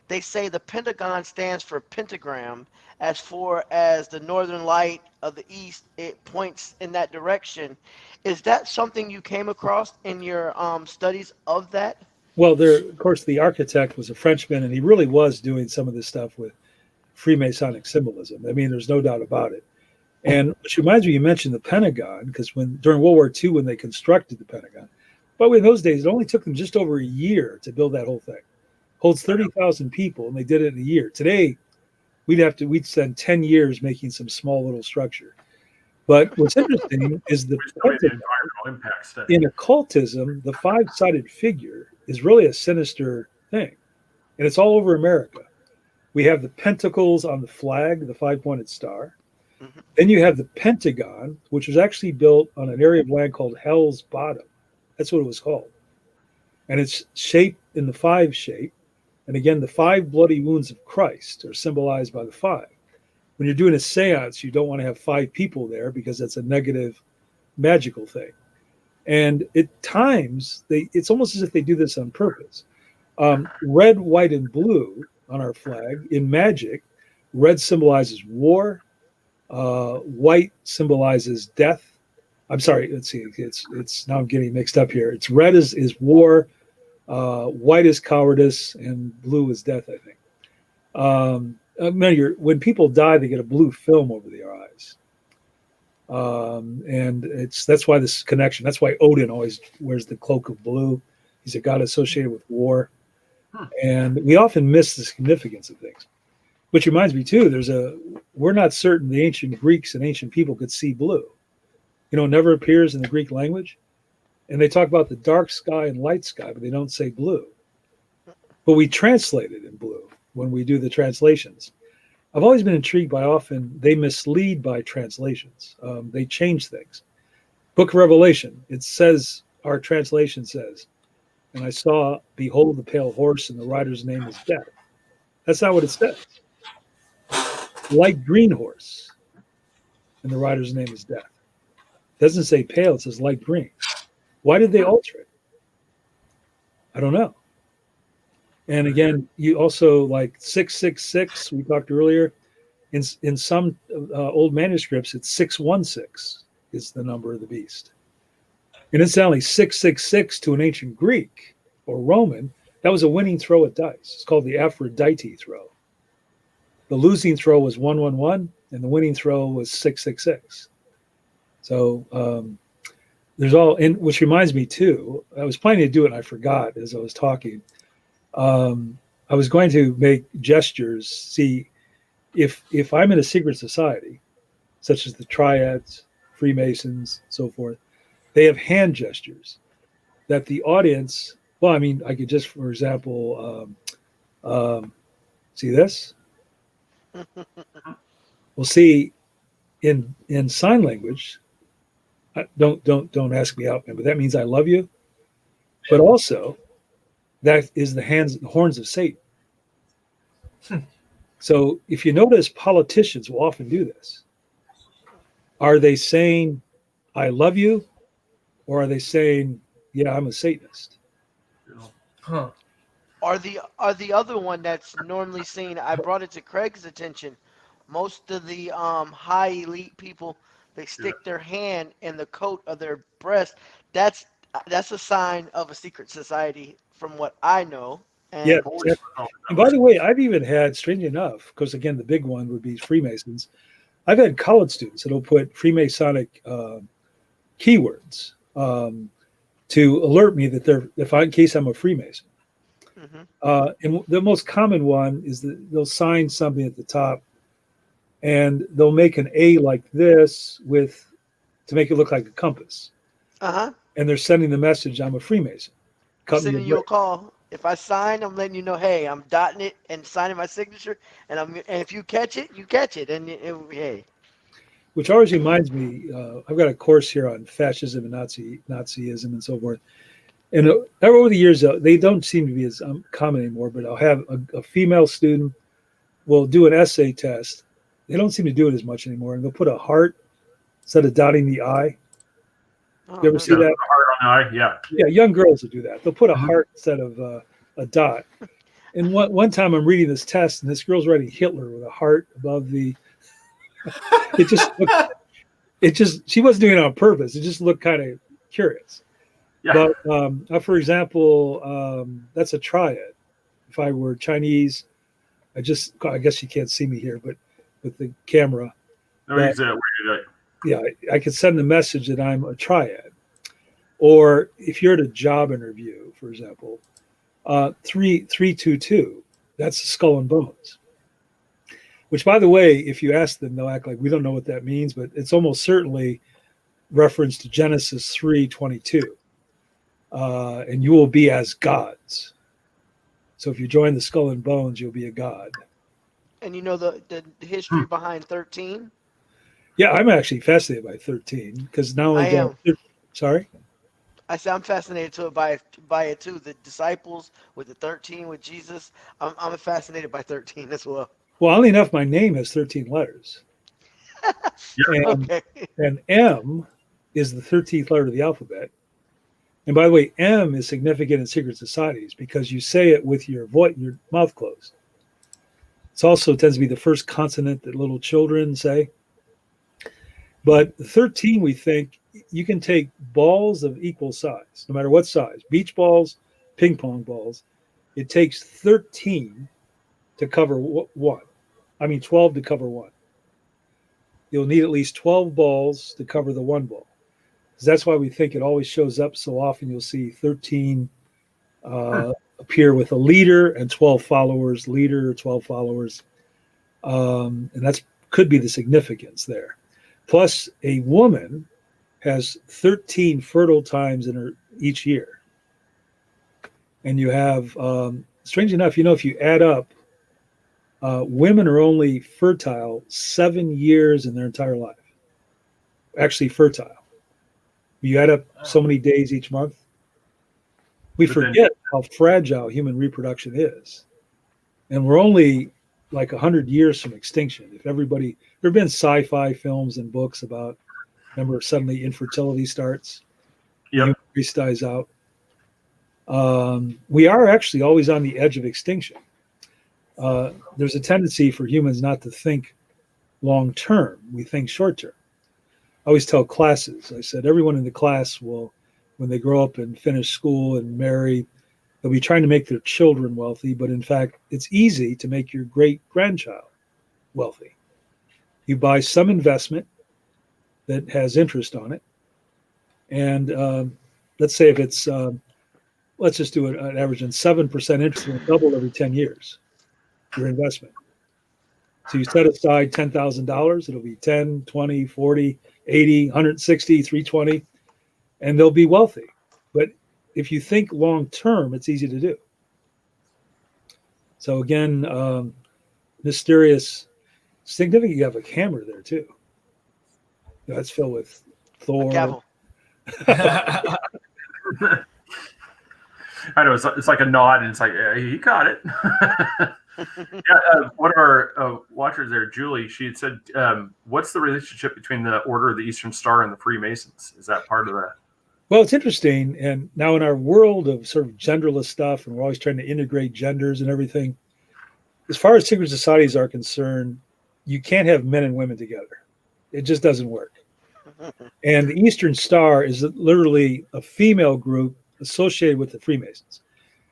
they say the Pentagon stands for pentagram. As far as the northern light of the east, it points in that direction. Is that something you came across in your studies of that? Well, of course, the architect was a Frenchman, and he really was doing some of this stuff with Freemasonic symbolism. I mean, there's no doubt about it. And which reminds me, you mentioned the Pentagon, because during World War II, when they constructed the Pentagon, but in those days, it only took them just over a year to build that whole thing. Holds 30,000 people, and they did it in a year. Today, we'd spend 10 years making some small little structure. But what's interesting is the Pentagon, impact study. in occultism, the 5-sided figure is really a sinister thing, and it's all over America. We have the pentacles on the flag, the 5-pointed star. Mhm. Then you have the Pentagon, which was actually built on an area of land called Hell's Bottom. That's what it was called. And it's shaped in the 5 shape. And again, the 5 bloody wounds of Christ are symbolized by the 5. When you're doing a seance, you don't want to have 5 people there because that's a negative magical thing. And at times, it's almost as if they do this on purpose. Red, white, and blue on our flag. In magic, red symbolizes war. White symbolizes death. I'm sorry. Let's see. It's now I'm getting mixed up here. It's red is war, white is cowardice, and blue is death, I think. When people die, they get a blue film over their eyes, and that's why this connection. That's why Odin always wears the cloak of blue. He's a god associated with war, and we often miss the significance of things. Which reminds me too. We're not certain the ancient Greeks and ancient people could see blue. It never appears in the Greek language. And they talk about the dark sky and light sky, but they don't say blue. But we translate it in blue when we do the translations. I've always been intrigued by often they mislead by translations. They change things. Book of Revelation, it says, our translation says, and I saw, behold, the pale horse, and the rider's name is Death. That's not what it says. Light green horse, and the rider's name is Death. It doesn't say pale, it says light green. Why did they alter it? I don't know. And again, you also like 666, we talked earlier. In some old manuscripts, it's 616 is the number of the beast. And incidentally, 666 to an ancient Greek or Roman, that was a winning throw at dice. It's called the Aphrodite throw. The losing throw was 111, and the winning throw was 666. So there's which reminds me too, I was planning to do it and I forgot as I was talking. I was going to make gestures. See, if I'm in a secret society, such as the Triads, Freemasons, so forth, they have hand gestures that the audience, I could just, for example, see this? Well, see, in sign language, don't ask me out, man, but that means I love you. But also, that is the horns of Satan. So if you notice, politicians will often do this. Are they saying, I love you? Or are they saying, yeah, I'm a Satanist? Huh. Or the other one that's normally seen, I brought it to Craig's attention. Most of the high elite people, they stick their hand in the coat of their breast. That's a sign of a secret society, from what I know. And yeah. And by the way, I've even had, strangely enough, because again, the big one would be Freemasons. I've had college students that'll put Freemasonic keywords to alert me that in case I'm a Freemason. Mm-hmm. And the most common one is that they'll sign something at the top, and they'll make an A like this to make it look like a compass. Uh-huh. And they're sending the message, I'm a Freemason. I'm sending you a call. If I sign, I'm letting you know, hey, I'm dotting it and signing my signature, and if you catch it, you catch it, and hey. Which always reminds me, I've got a course here on fascism and Nazism and so forth. And over the years, they don't seem to be as common anymore, but I'll have a female student will do an essay test. They don't seem to do it as much anymore, and they'll put a heart instead of dotting the I. You ever see that? Heart on the eye, yeah. Yeah, young girls will do that. They'll put a heart instead of a dot. And one time I'm reading this test, and this girl's writing Hitler with a heart above the. She wasn't doing it on purpose. It just looked kind of curious. Yeah. But for example, that's a triad. If I were Chinese, I guess you can't see me here, but with the camera, No, exactly. Yeah, I could send the message that I'm a triad. Or if you're at a job interview, for example, 3322, that's the skull and bones. Which, by the way, if you ask them, they'll act like we don't know what that means, but it's almost certainly reference to Genesis 3:22. And you will be as gods. So if you join the skull and bones, you'll be a god. And you know the history behind 13? Yeah, I'm actually fascinated by 13 because now I am. Sorry? I say I'm fascinated by it too. The disciples with the 13 with Jesus. I'm fascinated by 13 as well. Well, oddly enough, my name has 13 letters. Okay. And M is the 13th letter of the alphabet. And by the way, M is significant in secret societies because you say it with your your mouth closed. It also tends to be the first consonant that little children say. But the 13, we think, you can take balls of equal size, no matter what size, beach balls, ping pong balls. It takes 13 to cover one. 12 to cover one. You'll need at least 12 balls to cover the one ball. That's why we think it always shows up so often. You'll see 13 appear with a leader and 12 followers, leader, 12 followers. And that could be the significance there. Plus, a woman has 13 fertile times in her each year. And you have, strange enough, if you add up, women are only fertile 7 years in their entire life. Actually fertile. You add up so many days each month. We forget how fragile human reproduction is. And we're only like 100 years from extinction. If everybody, there have been sci-fi films and books about, remember, suddenly infertility starts, human race dies out. We are actually always on the edge of extinction. There's a tendency for humans not to think long term. We think short term. I always tell classes, I said, everyone in the class will, when they grow up and finish school and marry, they'll be trying to make their children wealthy. But in fact, it's easy to make your great grandchild wealthy. You buy some investment that has interest on it. And let's say if it's, let's just do an average in 7% interest will double every 10 years, your investment. So you set aside $10,000, it'll be 10, 20, 40, 80, 160, 320, and they'll be wealthy. But if you think long term, it's easy to do. So again, mysterious, significant. You have a hammer there too. That's filled with Thor. A gavel. I know it's like a nod, and it's like he got it. One of our watchers there, Julie, she had said, "What's the relationship between the Order of the Eastern Star and the Freemasons? Is that part of that?" Well, it's interesting, and now in our world of sort of genderless stuff, and we're always trying to integrate genders and everything. As far as secret societies are concerned, you can't have men and women together. It just doesn't work. And the Eastern Star is literally a female group associated with the Freemasons.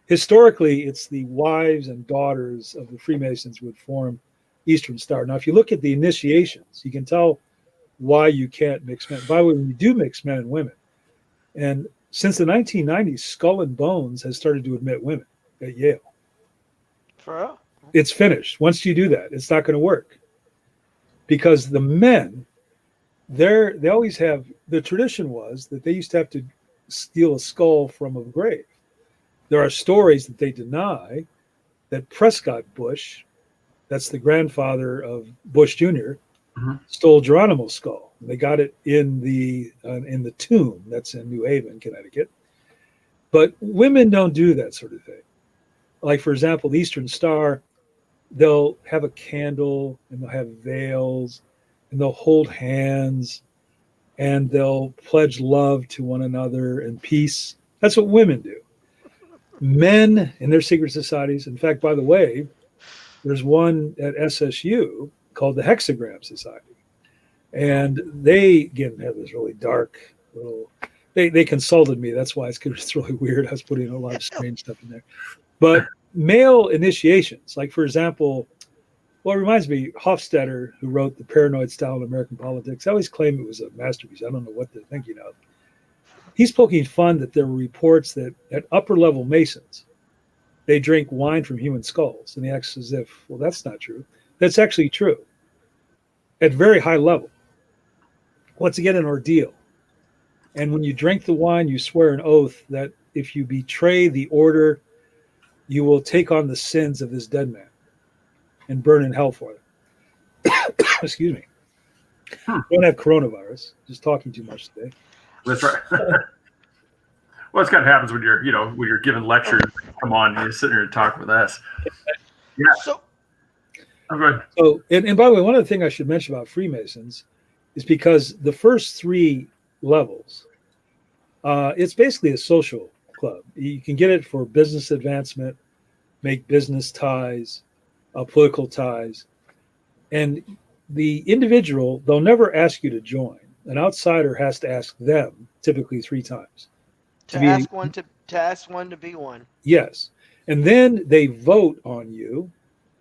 Historically, it's the wives and daughters of the Freemasons would form Eastern Star. Now, if you look at the initiations, you can tell why you can't mix men. By the way, when you do mix men and women, and since the 1990s, Skull and Bones has started to admit women at Yale. For real? It's finished. Once you do that, it's not going to work. Because the men, they always have, the tradition was that they used to have to steal a skull from a grave. There are stories that they deny that Prescott Bush, that's the grandfather of Bush Jr., stole Geronimo's skull. They got it in the tomb that's in New Haven, Connecticut. But women don't do that sort of thing. Like, for example, the Eastern Star, they'll have a candle and they'll have veils and they'll hold hands and they'll pledge love to one another and peace. That's what women do. Men in their secret societies, in fact, by the way, there's one at SSU called the Hexagram Society. And they, again, have this really dark little, they consulted me. That's why it's really weird. I was putting a lot of strange stuff in there. But male initiations, like, for example, Well, it reminds me, Hofstadter, who wrote The Paranoid Style in American Politics, I always claimed it was a masterpiece. I don't know what they're thinking of. He's poking fun that there were reports that at upper level Masons, they drink wine from human skulls. And he acts as if, well, that's not true. That's actually true at very high level. Once again, an ordeal. And when you drink the wine, you swear an oath that if you betray the order, you will take on the sins of this dead man and burn in hell for them. Excuse me. Don't have coronavirus. Just talking too much today. That's right. Well, it's kind of happens when you're giving lectures. Come on, you're sitting here and talking with us. Yeah. So, I'm good. So, and by the way, one other thing I should mention about Freemasons is because the first 3 levels, it's basically a social club. You can get it for business advancement, make business ties, political ties, and the individual, they'll never ask you to join. An outsider has to ask them, typically 3 times. to ask one to be one. Yes. And then they vote on you.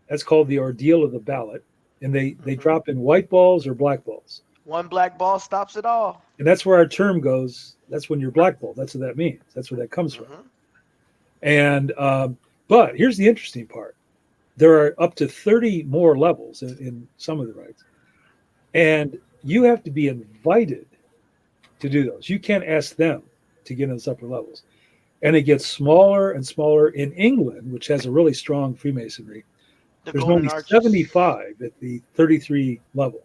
That's called the ordeal of the ballot. And they drop in white balls or black balls. One black ball stops it all. And that's where our term goes. That's when you're blackballed. That's what that means. That's where that comes from. And but here's the interesting part. There are up to 30 more levels in some of the rights. And you have to be invited to do those. You can't ask them to get in those upper levels. And it gets smaller and smaller in England, which has a really strong Freemasonry. There's only 75 at the 33 level.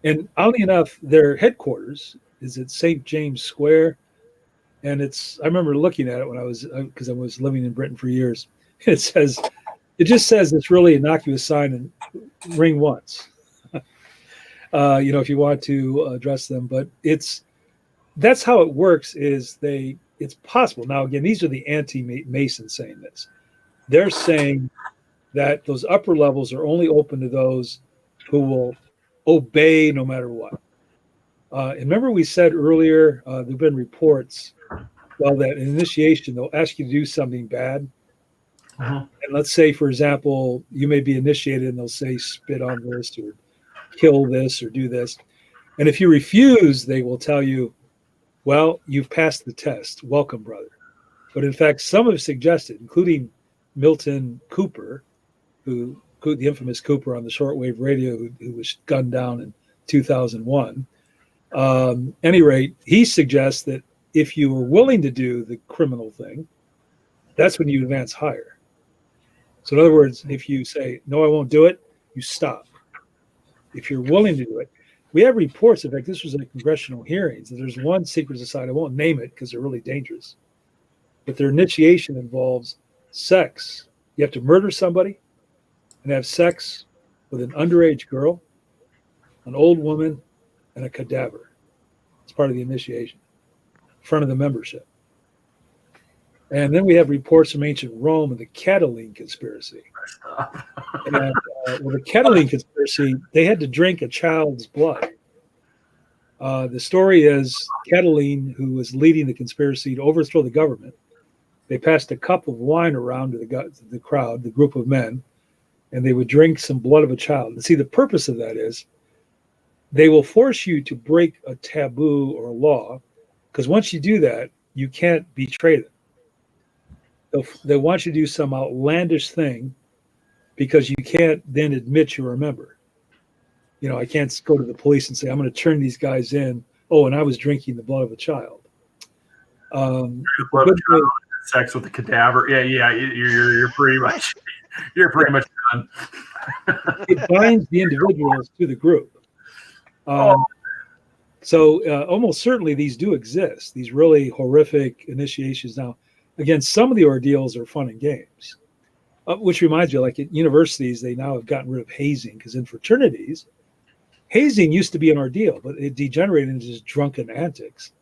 And oddly enough, their headquarters is at St. James Square. And I remember looking at it when because I was living in Britain for years. It just says this really innocuous sign and ring once. If you want to address them, but that's how it works. It's possible. Now, again, these are the anti-Masons saying this. They're saying that those upper levels are only open to those who will obey no matter what. And remember we said earlier, there have been reports, that in initiation, they'll ask you to do something bad. And let's say, for example, you may be initiated and they'll say, spit on this or kill this or do this. And if you refuse, they will tell you, well, you've passed the test. Welcome, brother. But in fact, some have suggested, including Milton Cooper, the infamous Cooper on the shortwave radio, who was gunned down in 2001. Any rate, he suggests that if you are willing to do the criminal thing, that's when you advance higher. So in other words, if you say, no, I won't do it, you stop. If you're willing to do it, we have reports. In fact, this was in congressional hearings. There's one secret society, I won't name it because they're really dangerous, but their initiation involves sex. You have to murder somebody and have sex with an underage girl, an old woman, and a cadaver. It's part of the initiation, in front of the membership. And then we have reports from ancient Rome and the Catiline conspiracy. And the Catiline conspiracy, they had to drink a child's blood. The story is Catiline, who was leading the conspiracy to overthrow the government, they passed a cup of wine around to the crowd, the group of men, and they would drink some blood of a child. And see, the purpose of that is they will force you to break a taboo or a law, because once you do that, you can't betray them. They want you to do some outlandish thing because you can't then admit you're a member. I can't go to the police and say, I'm going to turn these guys in. Oh, and I was drinking the blood of a child. Sex with the cadaver. Yeah. You're pretty much done. It binds the individuals to the group. So almost certainly these do exist. These really horrific initiations. Now, again, some of the ordeals are fun and games, which reminds you, like at universities, they now have gotten rid of hazing, because in fraternities, hazing used to be an ordeal, but it degenerated into just drunken antics.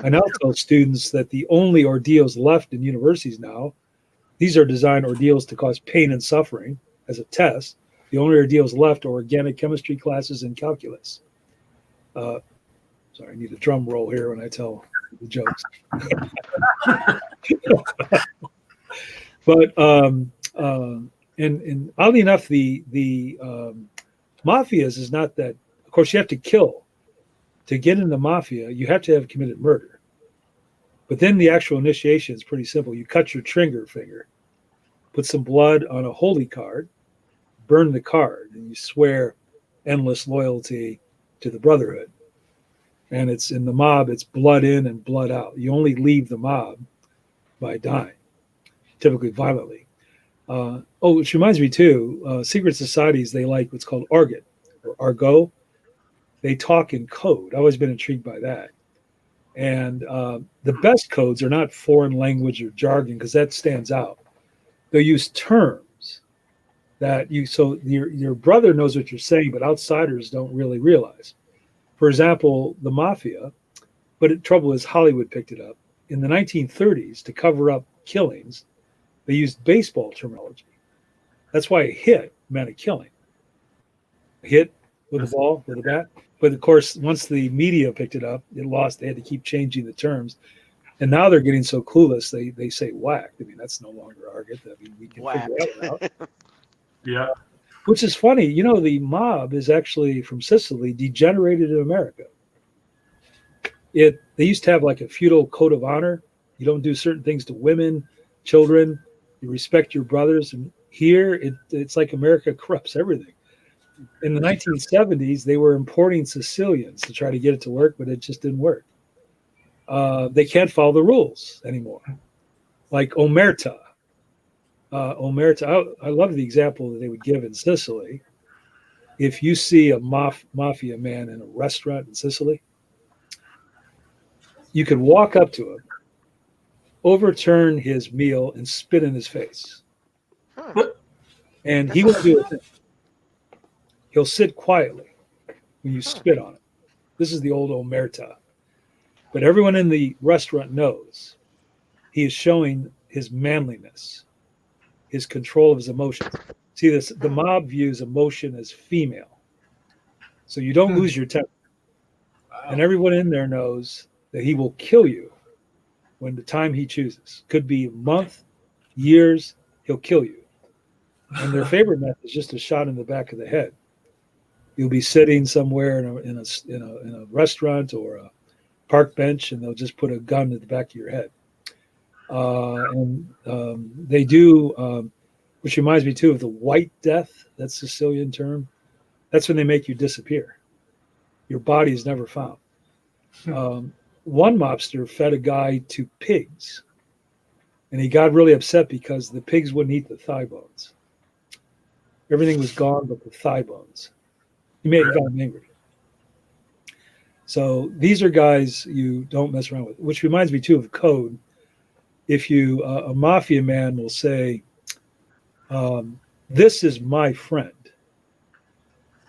I now tell students that the only ordeals left in universities now, these are designed ordeals to cause pain and suffering as a test. The only ordeals left are organic chemistry classes and calculus. Sorry, I need a drum roll here when I tell the jokes. But And oddly enough, the mafias is not that. Of course, you have to kill to get into mafia. You have to have committed murder. But then the actual initiation is pretty simple. You cut your trigger finger, put some blood on a holy card, burn the card, and you swear endless loyalty to the Brotherhood. And it's in the mob, it's blood in and blood out. You only leave the mob by dying, typically violently. Which reminds me too, secret societies, they like what's called argot or argot. They talk in code. I've always been intrigued by that. And the best codes are not foreign language or jargon, because that stands out. They'll use terms that so your brother knows what you're saying, but outsiders don't really realize. For example, the Mafia, but the trouble is Hollywood picked it up. In the 1930s, to cover up killings, they used baseball terminology. That's why a hit meant a killing. A hit with a ball, with a bat. But of course, once the media picked it up, it lost. They had to keep changing the terms. And now they're getting so clueless, they say whacked. I mean, that's no longer argot. I mean, we can figure that out. Yeah. Which is funny. You know, the mob is actually from Sicily, degenerated in America. They used to have like a feudal code of honor. You don't do certain things to women, children. You respect your brothers. And here, it's like America corrupts everything. In the 1970s, they were importing Sicilians to try to get it to work, but it just didn't work. They can't follow the rules anymore. Like omerta. Omerta. I love the example that they would give in Sicily. If you see a mafia man in a restaurant in Sicily, you could walk up to him, overturn his meal, and spit in his face. And he won't do a thing. He'll sit quietly when you spit on him. This is the old omerta. But everyone in the restaurant knows he is showing his manliness, his control of his emotions. See, the mob views emotion as female. So you don't lose your temper. And everyone in there knows that he will kill you when the time he chooses. Could be a month, years, he'll kill you. And their favorite method is just a shot in the back of the head. You'll be sitting somewhere in a restaurant or a park bench, and they'll just put a gun at the back of your head. They do, which reminds me too of the White Death, that Sicilian term. That's when they make you disappear. Your body is never found. One mobster fed a guy to pigs, and he got really upset because the pigs wouldn't eat the thigh bones. Everything was gone but the thigh bones. He got him angry. So these are guys you don't mess around with, which reminds me too of code. If a mafia man will say, "This is my friend,"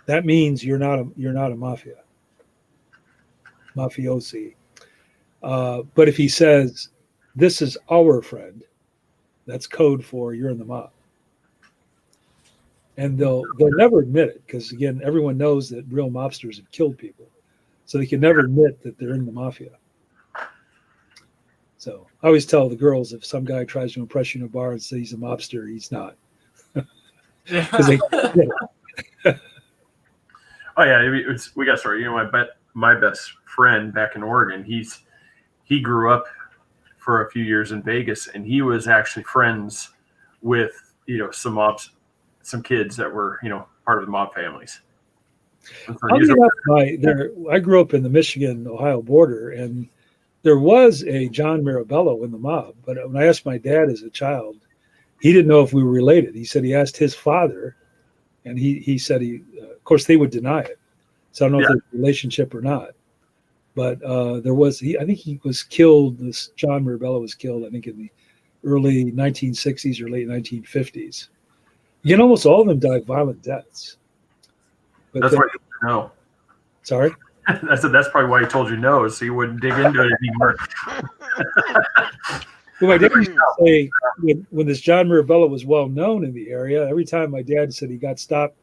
that means you're not a mafiosi. But if he says, "This is our friend," that's code for you're in the mob. And they'll never admit it, because again, everyone knows that real mobsters have killed people, so they can never admit that they're in the mafia. So I always tell the girls, if some guy tries to impress you in a bar and says he's a mobster, he's not. Because they Oh yeah, we got started. You know, my best friend back in Oregon, he grew up for a few years in Vegas, and he was actually friends with some kids that were part of the mob families. I grew up in the Michigan-Ohio border, and there was a John Mirabello in the mob. But when I asked my dad as a child, he didn't know if we were related. He said he asked his father, and he said of course, they would deny it. So I don't know if there's a relationship or not. But there was, I think he was killed, this John Mirabello was killed, I think in the early 1960s or late 1950s. Again, almost all of them died violent deaths. But that's why you know. Sorry? I said that's probably why he told you no, so you wouldn't dig into it anymore. Well, my dad used to say, when this John Mirabello was well known in the area, every time my dad said he got stopped,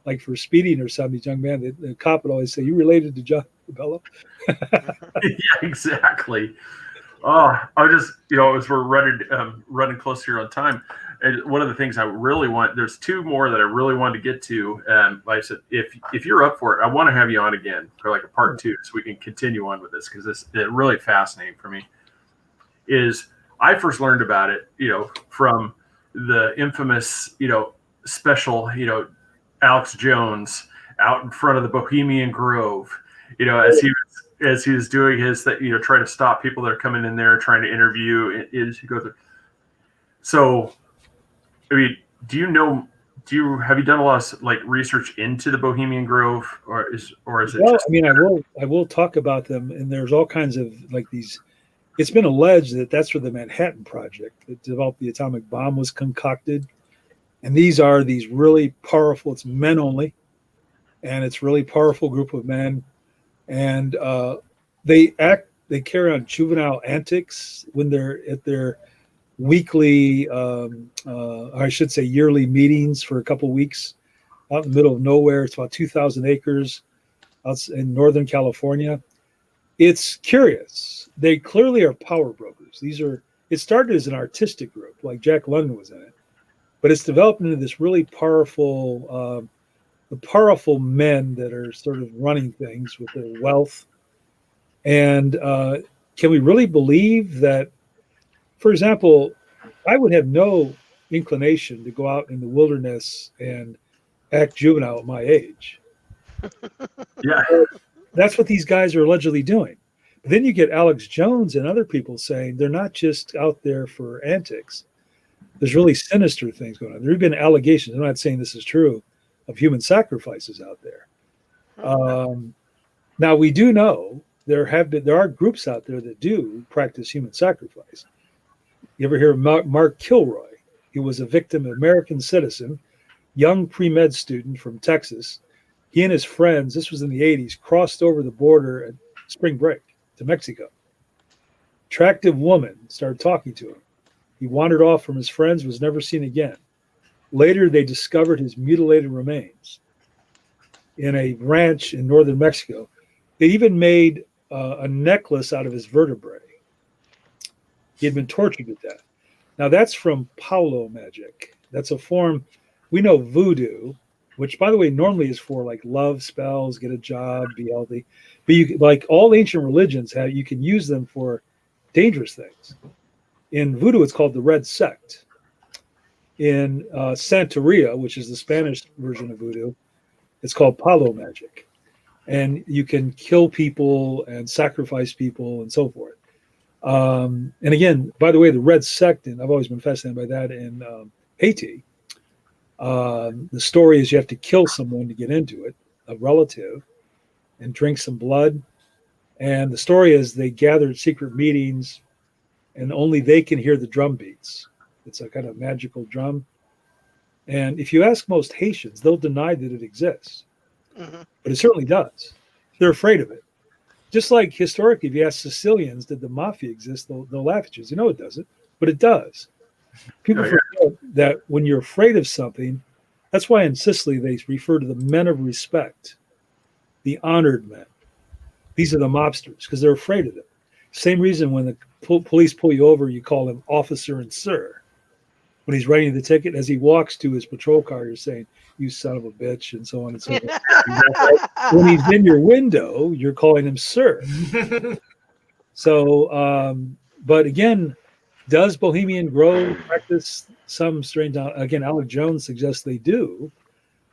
like for speeding or something, young man, the cop would always say, "You related to John Mirabello?" Yeah, exactly. Oh, I just, as we're running close here on time, one of the things I really want, there's two more that I really want to get to. Like I said, if you're up for it, I want to have you on again for like a part 2, so we can continue on with this, because it's really fascinating for me. Is I first learned about it, from the infamous, special, Alex Jones out in front of the Bohemian Grove, as he was doing his, trying to stop people that are coming in there, trying to interview. As he goes through. So, I mean, have you done a lot of like research into the Bohemian Grove, or is it? Well, just... I mean, I will talk about them, and there's all kinds of like these. It's been alleged that that's where the Manhattan Project that developed the atomic bomb was concocted, and these are these really powerful. It's men only, and it's really powerful group of men, and they carry on juvenile antics when they're at their weekly, I should say yearly meetings for a couple of weeks out in the middle of nowhere. It's about 2,000 acres out in Northern California. It's curious. They clearly are power brokers. It started as an artistic group, like Jack London was in it, but it's developed into this really powerful, the powerful men that are sort of running things with their wealth. And can we really believe that? For example, I would have no inclination to go out in the wilderness and act juvenile at my age. Yeah. That's what these guys are allegedly doing. But then you get Alex Jones and other people saying they're not just out there for antics. There's really sinister things going on. There have been allegations, I'm not saying this is true, of human sacrifices out there. Now, we do know there are groups out there that do practice human sacrifice. You ever hear of Mark Kilroy? He was a victim, an American citizen, young pre-med student from Texas. He and his friends, this was in the 80s, crossed over the border at spring break to Mexico. Attractive woman started talking to him. He wandered off from his friends, was never seen again. Later, they discovered his mutilated remains in a ranch in northern Mexico. They even made a necklace out of his vertebrae. He had been tortured to death. Now that's from Paulo magic. That's a form, we know voodoo, which by the way, normally is for like love spells, get a job, be healthy. But you, like all ancient religions, you can use them for dangerous things. In voodoo, it's called the Red Sect. In Santeria, which is the Spanish version of voodoo, it's called Paulo magic. And you can kill people and sacrifice people and so forth. And again, by the way, the Red Sect, and I've always been fascinated by that in Haiti. The story is you have to kill someone to get into it, a relative, and drink some blood. And the story is they gathered secret meetings, and only they can hear the drum beats. It's a kind of magical drum. And if you ask most Haitians, they'll deny that it exists. Mm-hmm. But it certainly does. They're afraid of it. Just like historically, if you ask Sicilians, did the Mafia exist? They'll laugh at you. You know it doesn't, but it does. People forget that when you're afraid of something, that's why in Sicily they refer to the men of respect, the honored men. These are the mobsters because they're afraid of them. Same reason when the police pull you over, you call him officer and sir. When he's writing the ticket, as he walks to his patrol car, you're saying, "You son of a bitch," and so on and so forth. When he's in your window, you're calling him sir. So, but again, does Bohemian Grove practice some strange? Again, Alex Jones suggests they do.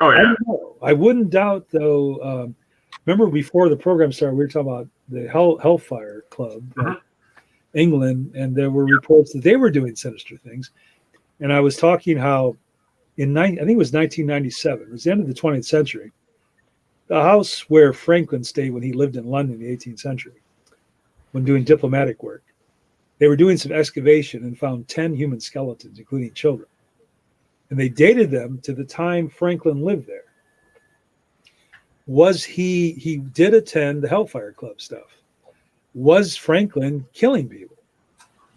Oh yeah. I don't know. I wouldn't doubt though. Remember before the program started, we were talking about the Hellfire Club, England, and there were reports that they were doing sinister things. And I was talking how I think it was 1997, it was the end of the 20th century, the house where Franklin stayed when he lived in London in the 18th century, when doing diplomatic work, they were doing some excavation and found 10 human skeletons, including children. And they dated them to the time Franklin lived there. Was he did attend the Hellfire Club stuff. Was Franklin killing people?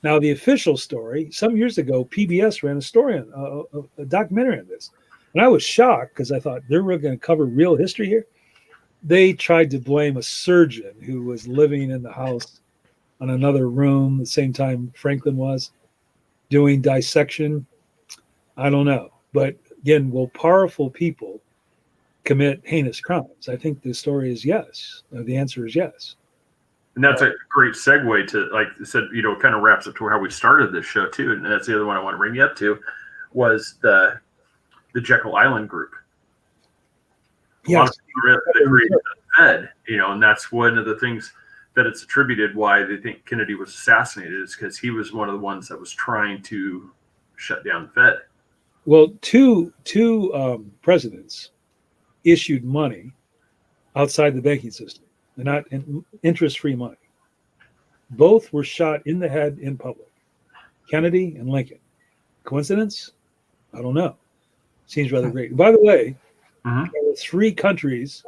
Now, the official story, some years ago, PBS ran a story on a documentary on this. And I was shocked because I thought they're really going to cover real history here. They tried to blame a surgeon who was living in the house on another room the same time Franklin was doing dissection. I don't know. But again, will powerful people commit heinous crimes? I think the story is yes. The answer is yes. And that's a great segue to, like I said, kind of wraps up to how we started this show too. And that's the other one I want to bring you up to was the Jekyll Island group. Yes. They created the Fed, and that's one of the things that it's attributed why they think Kennedy was assassinated is because he was one of the ones that was trying to shut down the Fed. Well, two presidents issued money outside the banking system, and not interest-free money. Both were shot in the head in public. Kennedy and Lincoln. Coincidence? I don't know. Seems rather great. By the way, there were 3 countries,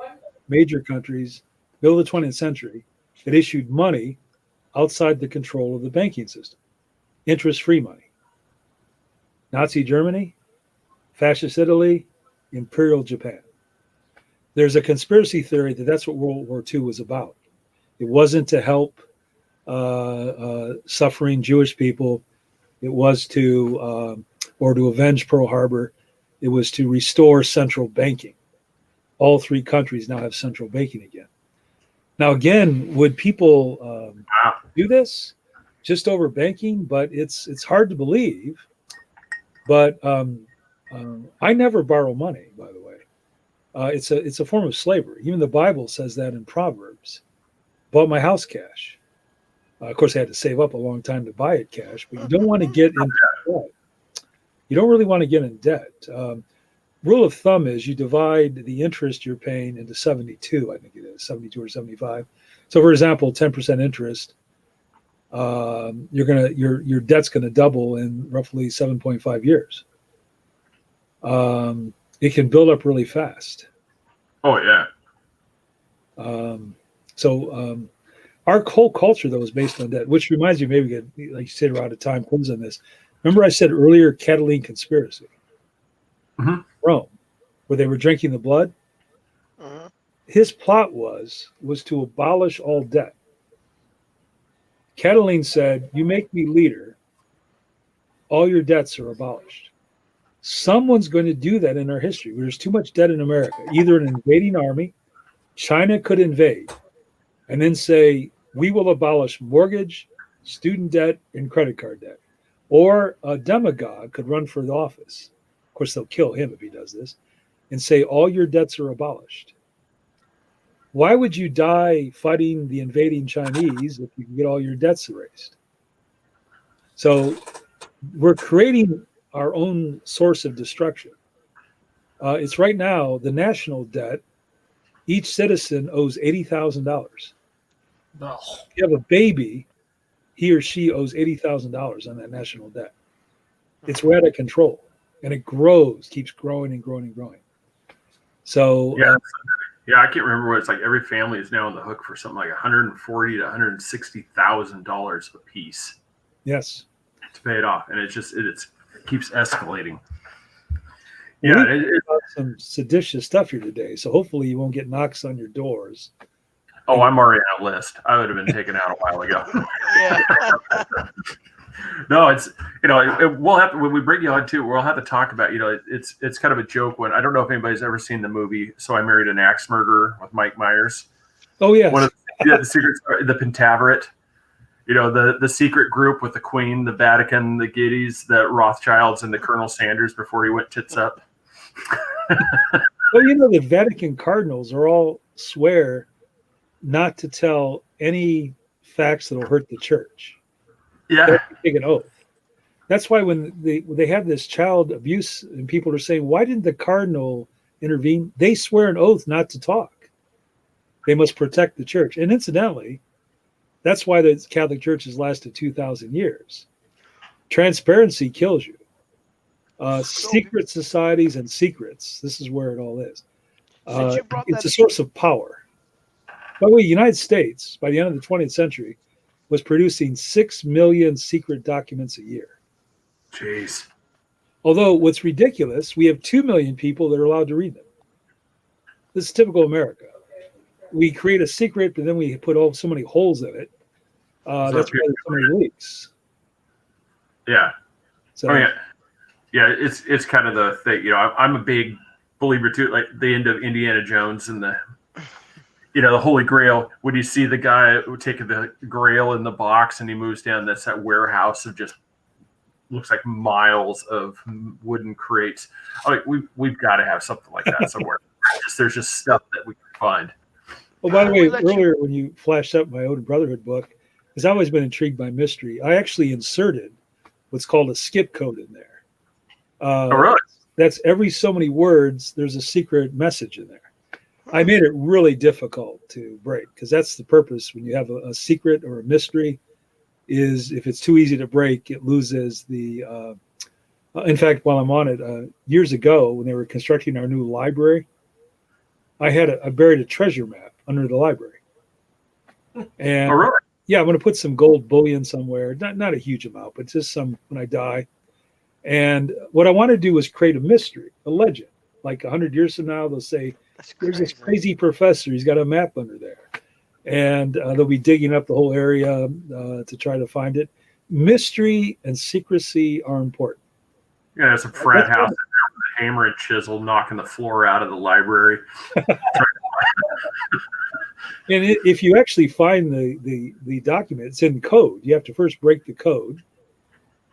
major countries, middle of the 20th century, that issued money outside the control of the banking system. Interest-free money. Nazi Germany, Fascist Italy, Imperial Japan. There's a conspiracy theory that that's what World War II was about. It wasn't to help suffering Jewish people. It was to avenge Pearl Harbor. It was to restore central banking. All 3 countries now have central banking again. Now, again, would people do this just over banking? But it's hard to believe. But I never borrow money, by the way. It's a form of slavery. Even the Bible says that in Proverbs. Bought my house cash. Of course, I had to save up a long time to buy it cash. But you don't want to get into debt. You don't really want to get in debt. Rule of thumb is you divide the interest you're paying into 72. I think it is 72 or 75. So, for example, 10% interest. Your debt's gonna double in roughly 7.5 years. It can build up really fast. Oh yeah. Our whole culture though is based on debt, which reminds me, maybe like you said, we're out of time. Close on this. Remember, I said earlier, Catalan conspiracy, Rome, where they were drinking the blood. His plot was to abolish all debt. Catalan said, "You make me leader, all your debts are abolished." Someone's going to do that in our history. There's too much debt in America. Either an invading army, China could invade, and then say, we will abolish mortgage, student debt, and credit card debt. Or a demagogue could run for the office. Of course, they'll kill him if he does this, and say, all your debts are abolished. Why would you die fighting the invading Chinese if you can get all your debts erased? So we're creating our own source of destruction. It's right now the national debt. Each citizen owes $80,000. No. If you have a baby, he or she owes $80,000 on that national debt. It's way out of control, and it grows, keeps growing and growing and growing. So yeah, I can't remember what it's like. Every family is now on the hook for something like $140,000 to $160,000 a piece. Yes, to pay it off, and it keeps escalating. Yeah, it's some seditious stuff here today. So hopefully you won't get knocks on your doors. Oh, I'm already on a list. I would have been taken out a while ago. Yeah. No, it's we'll have to, when we bring you on too. We'll have to talk about it's kind of a joke. When I don't know if anybody's ever seen the movie So I Married an Axe Murderer with Mike Myers. Oh yeah, one of the secrets, the Pentaveret. The secret group with the Queen, the Vatican, the Giddies, the Rothschilds, and the Colonel Sanders before he went tits up. Well, the Vatican cardinals are all swear not to tell any facts that will hurt the church. Yeah, they take an oath. That's why when they have this child abuse, and people are saying, "Why didn't the cardinal intervene?" They swear an oath not to talk. They must protect the church, and incidentally, that's why the Catholic Church has lasted 2,000 years. Transparency kills you. Secret societies and secrets. This is where it all is. It's a source of power. By the way, the United States, by the end of the 20th century, was producing 6 million secret documents a year. Jeez. Although what's ridiculous, we have 2 million people that are allowed to read them. This is typical America. We create a secret, but then we put so many holes in it. That's why there's so many leaks. Yeah. So, Yeah, it's kind of the thing. I'm a big believer too, like the end of Indiana Jones and the Holy Grail. When you see the guy taking the Grail in the box and he moves down, that's that warehouse of just looks like miles of wooden crates. Like we've got to have something like that somewhere. There's just stuff that we can find. Well, by the way, earlier when you flashed up my Odin Brotherhood book, because I've always been intrigued by mystery, I actually inserted what's called a skip code in there. Oh, really? That's every so many words, there's a secret message in there. I made it really difficult to break because that's the purpose when you have a secret or a mystery is if it's too easy to break, it loses the. In fact, while I'm on it, years ago when they were constructing our new library, I buried a treasure map under the library. And oh, really? Yeah, I'm going to put some gold bullion somewhere, not a huge amount, but just some when I die. And what I want to do is create a mystery, a legend. Like 100 years from now, they'll say, there's this crazy professor. He's got a map under there. And they'll be digging up the whole area to try to find it. Mystery and secrecy are important. Yeah, it's a frat house with a hammer and chisel knocking the floor out of the library. And if you actually find the document, it's in code. You have to first break the code.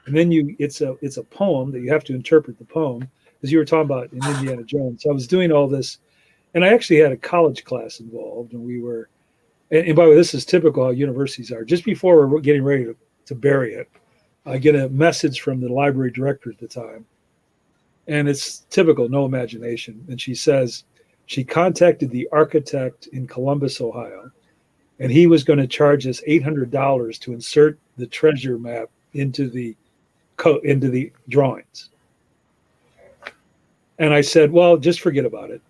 And then it's a poem that you have to interpret the poem, as you were talking about in Indiana Jones. So I was doing all this, and I actually had a college class involved, and we were, and by the way, this is typical how universities are. Just before we're getting ready to bury it, I get a message from the library director at the time, and it's typical, no imagination. And she says she contacted the architect in Columbus, Ohio, and he was going to charge us $800 to insert the treasure map into the drawings. And I said, well, just forget about it.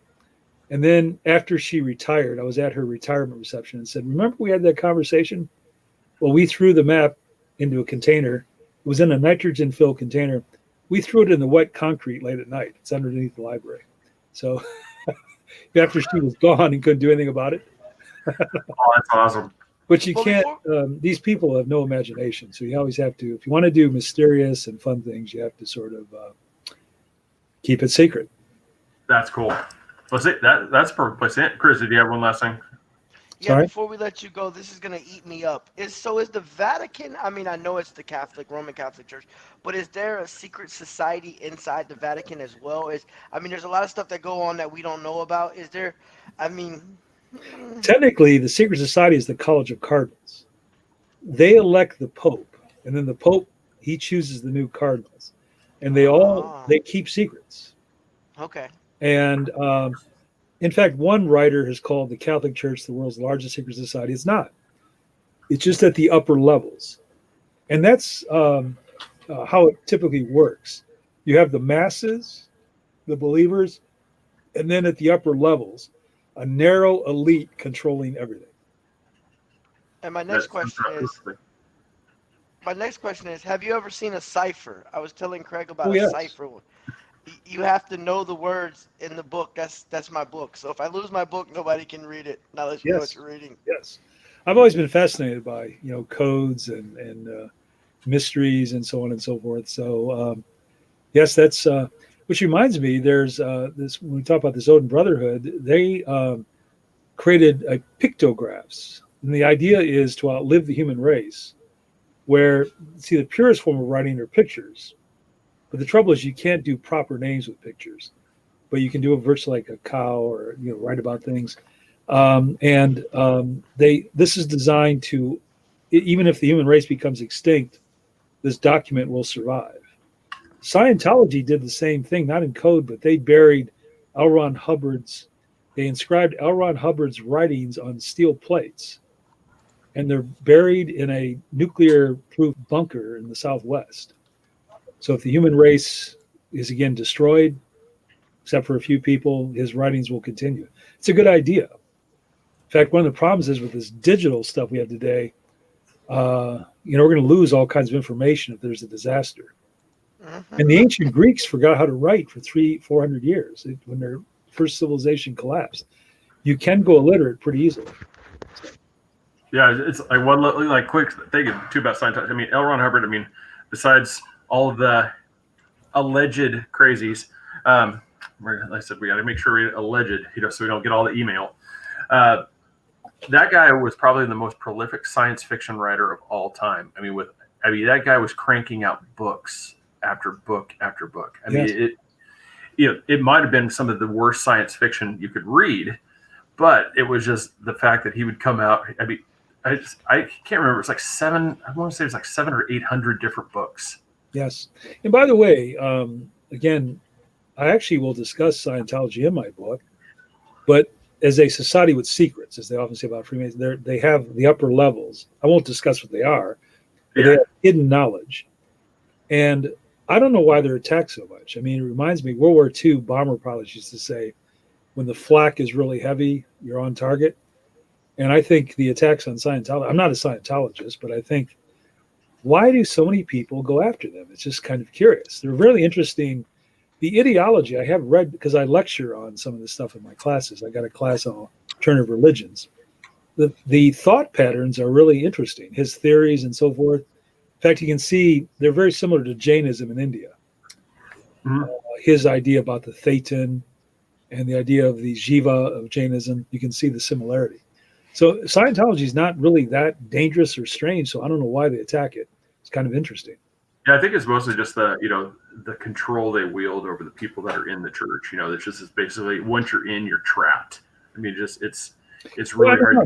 And then after she retired, I was at her retirement reception and said, remember we had that conversation? Well, we threw the map into a container. It was in a nitrogen-filled container. We threw it in the wet concrete late at night. It's underneath the library. So after she was gone and couldn't do anything about it. Oh, that's awesome. But you can't, these people have no imagination. So you always have to, if you want to do mysterious and fun things, you have to sort of keep it secret. That's cool. That's a perfect place to end. Chris, did you have one last thing? Yeah, Sorry? before we let you go, this is going to eat me up. Is the Vatican, I mean, I know it's the Roman Catholic Church, but is there a secret society inside the Vatican as well? There's a lot of stuff that go on that we don't know about. Is there, Technically, the secret society is the College of Cardinals. They elect the Pope, and then the Pope, he chooses the new cardinals. And they keep secrets. Okay. And in fact, one writer has called the Catholic Church the world's largest secret society. It's not. It's just at the upper levels. And that's how it typically works. You have the masses, the believers, and then at the upper levels, a narrow elite controlling everything. And my next question is, have you ever seen a cipher? I was telling Craig about a cipher. You have to know the words in the book. That's my book. So if I lose my book, nobody can read it unless you know what you're reading. Yes. I've always been fascinated by, codes and mysteries and so on and so forth. So yes, that's which reminds me, there's this, when we talk about this Odin Brotherhood, they created pictographs. And the idea is to outlive the human race, where, see, the purest form of writing are pictures. But the trouble is you can't do proper names with pictures, but you can do a virtually like a cow or, write about things. This is designed to, even if the human race becomes extinct, this document will survive. Scientology did the same thing, not in code, but they buried they inscribed L. Ron Hubbard's writings on steel plates. And they're buried in a nuclear-proof bunker in the Southwest. So if the human race is again destroyed, except for a few people, his writings will continue. It's a good idea. In fact, one of the problems is with this digital stuff we have today, we're going to lose all kinds of information if there's a disaster. Mm-hmm. And the ancient Greeks forgot how to write for 400 years when their first civilization collapsed. You can go illiterate pretty easily. Yeah, it's like quick thinking too about Scientology. L. Ron Hubbard. Besides all of the alleged crazies. Like I said, we got to make sure we alleged, so we don't get all the email. That guy was probably the most prolific science fiction writer of all time. I mean, that guy was cranking out books after book after book. I mean, it might have been some of the worst science fiction you could read, but it was just the fact that he would come out. I mean, I can't remember. It's like seven. I want to say it was like 700 or 800 different books. Yes. And by the way, again, I actually will discuss Scientology in my book, but as a society with secrets, as they often say about Freemasons, they have the upper levels. I won't discuss what they are, but they have hidden knowledge. And I don't know why they're attacked so much. I mean, it reminds me, World War II bomber pilots used to say, when the flak is really heavy, you're on target. And I think the attacks on Scientology, I'm not a Scientologist, but I think, why do so many people go after them? It's just kind of curious. They're really interesting. The ideology I have read, because I lecture on some of this stuff in my classes. I got a class on alternative religions. The thought patterns are really interesting, his theories and so forth. In fact, you can see they're very similar to Jainism in India. Mm-hmm. His idea about the Thetan and the idea of the Jiva of Jainism, you can see the similarity. So Scientology is not really that dangerous or strange, so I don't know why they attack it. It's kind of interesting. Yeah, I think it's mostly just the control they wield over the people that are in the church. It's just basically once you're in, you're trapped. I mean, it's really hard.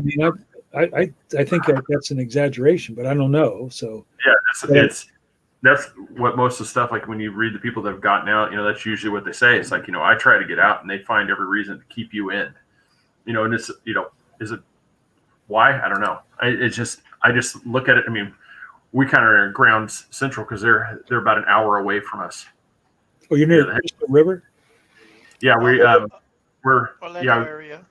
I think that's an exaggeration, but I don't know. So yeah, that's what most of the stuff, like when you read the people that have gotten out, that's usually what they say. It's like, I try to get out, and they find every reason to keep you in. And it's is it why? I don't know. I just look at it. I mean, we kind of are in Ground Central because they're about an hour away from us. Oh, you're near the River? Yeah, we're Orlando area.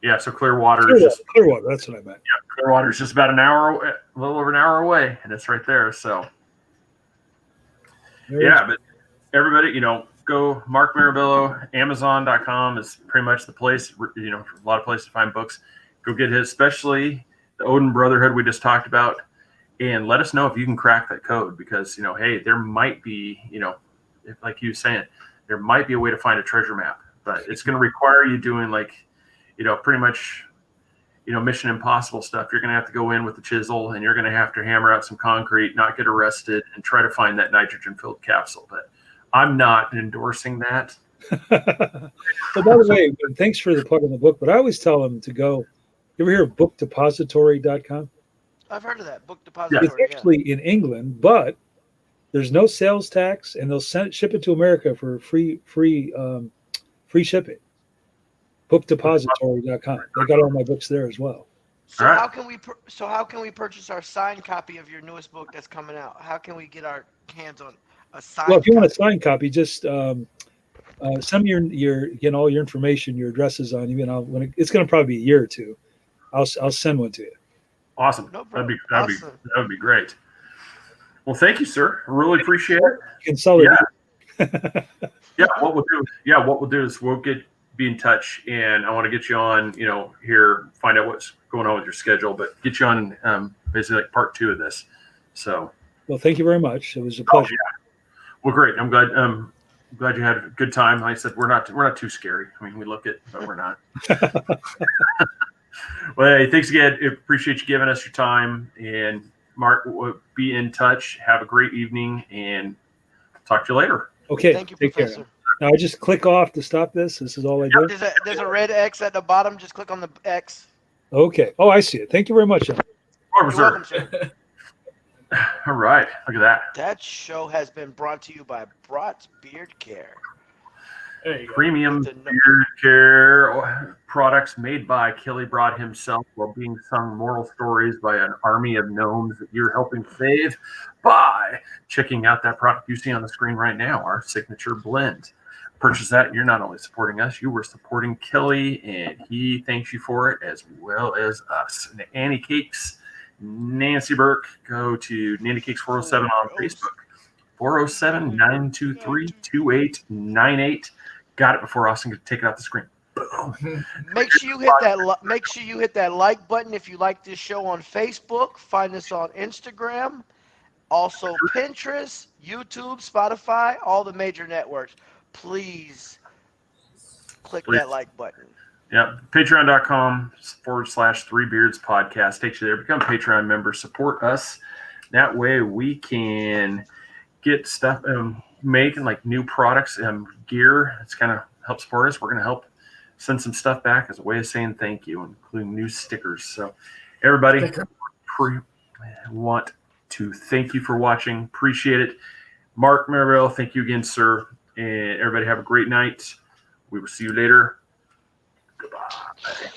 Yeah, so Clearwater is just Clearwater. That's what I meant. Yeah, Clearwater is just about a little over an hour away, and it's right there. So but everybody, go Mark Mirabello. Amazon.com is pretty much the place. A lot of places to find books. Go get his, especially the Odin Brotherhood we just talked about. And let us know if you can crack that code, because, hey, there might be, like you were saying, there might be a way to find a treasure map, but it's going to require you doing pretty much, Mission Impossible stuff. You're going to have to go in with the chisel, and you're going to have to hammer out some concrete, not get arrested, and try to find that nitrogen-filled capsule. But I'm not endorsing that. Well, by the way, thanks for the plug in the book, but I always tell them to go. You ever hear of bookdepository.com? I've heard of that, Book Depository. It's actually in England, but there's no sales tax, and they'll ship it to America for free shipping. Bookdepository.com. I got all my books there as well. So how can we purchase our signed copy of your newest book that's coming out? How can we get our hands on a signed? Well, if you want a signed copy, just send me your all your information, your addresses on you, and it's going to probably be a year or two. I'll send one to you. Awesome. No That'd problem. be great. Well, thank you, sir. I really appreciate it. Consolidate. Yeah. What we'll do is we'll be in touch, and I want to get you on, here, find out what's going on with your schedule, but get you on basically like part 2 of this. So. Well, thank you very much. It was a pleasure. Well, great. I'm glad you had a good time. Like I said, we're not too scary. I mean, we look it, but we're not. Well, hey, thanks again. Appreciate you giving us your time. And Mark, we'll be in touch. Have a great evening, and talk to you later. Okay. Thank you, Take Professor. care. Now I just click off to stop this. This is all I do. There's a red X at the bottom. Just click on the X. Okay. Oh, I see it. Thank you very much. You're welcome, sir. All right. Look at that. That show has been brought to you by Brat's Beard Care. Premium beard care products made by Kelly Brott himself, while being sung moral stories by an army of gnomes that you're helping save by checking out that product you see on the screen right now, our signature blend. Purchase that, and you're not only supporting us, you were supporting Kelly, and he thanks you for it, as well as us. And Annie Cakes, Nancy Burke, go to Nanny Cakes 407 on Facebook. 407-923-2898. Got it before Austin could take it off the screen. Boom. Make sure you hit that like button if you like this show on Facebook. Find us on Instagram Also, Pinterest, YouTube, Spotify, all the major networks. Please click that like button. Yep. Patreon.com/3beards podcast takes you there. Become a Patreon member. Support us. That way we can get stuff making like new products and gear. It's kind of help support us. We're going to help send some stuff back as a way of saying thank you, including new stickers. So everybody, want to thank you for watching. Appreciate it. Mark Mirabello, thank you again, sir. And everybody have a great night. We will see you later. Goodbye.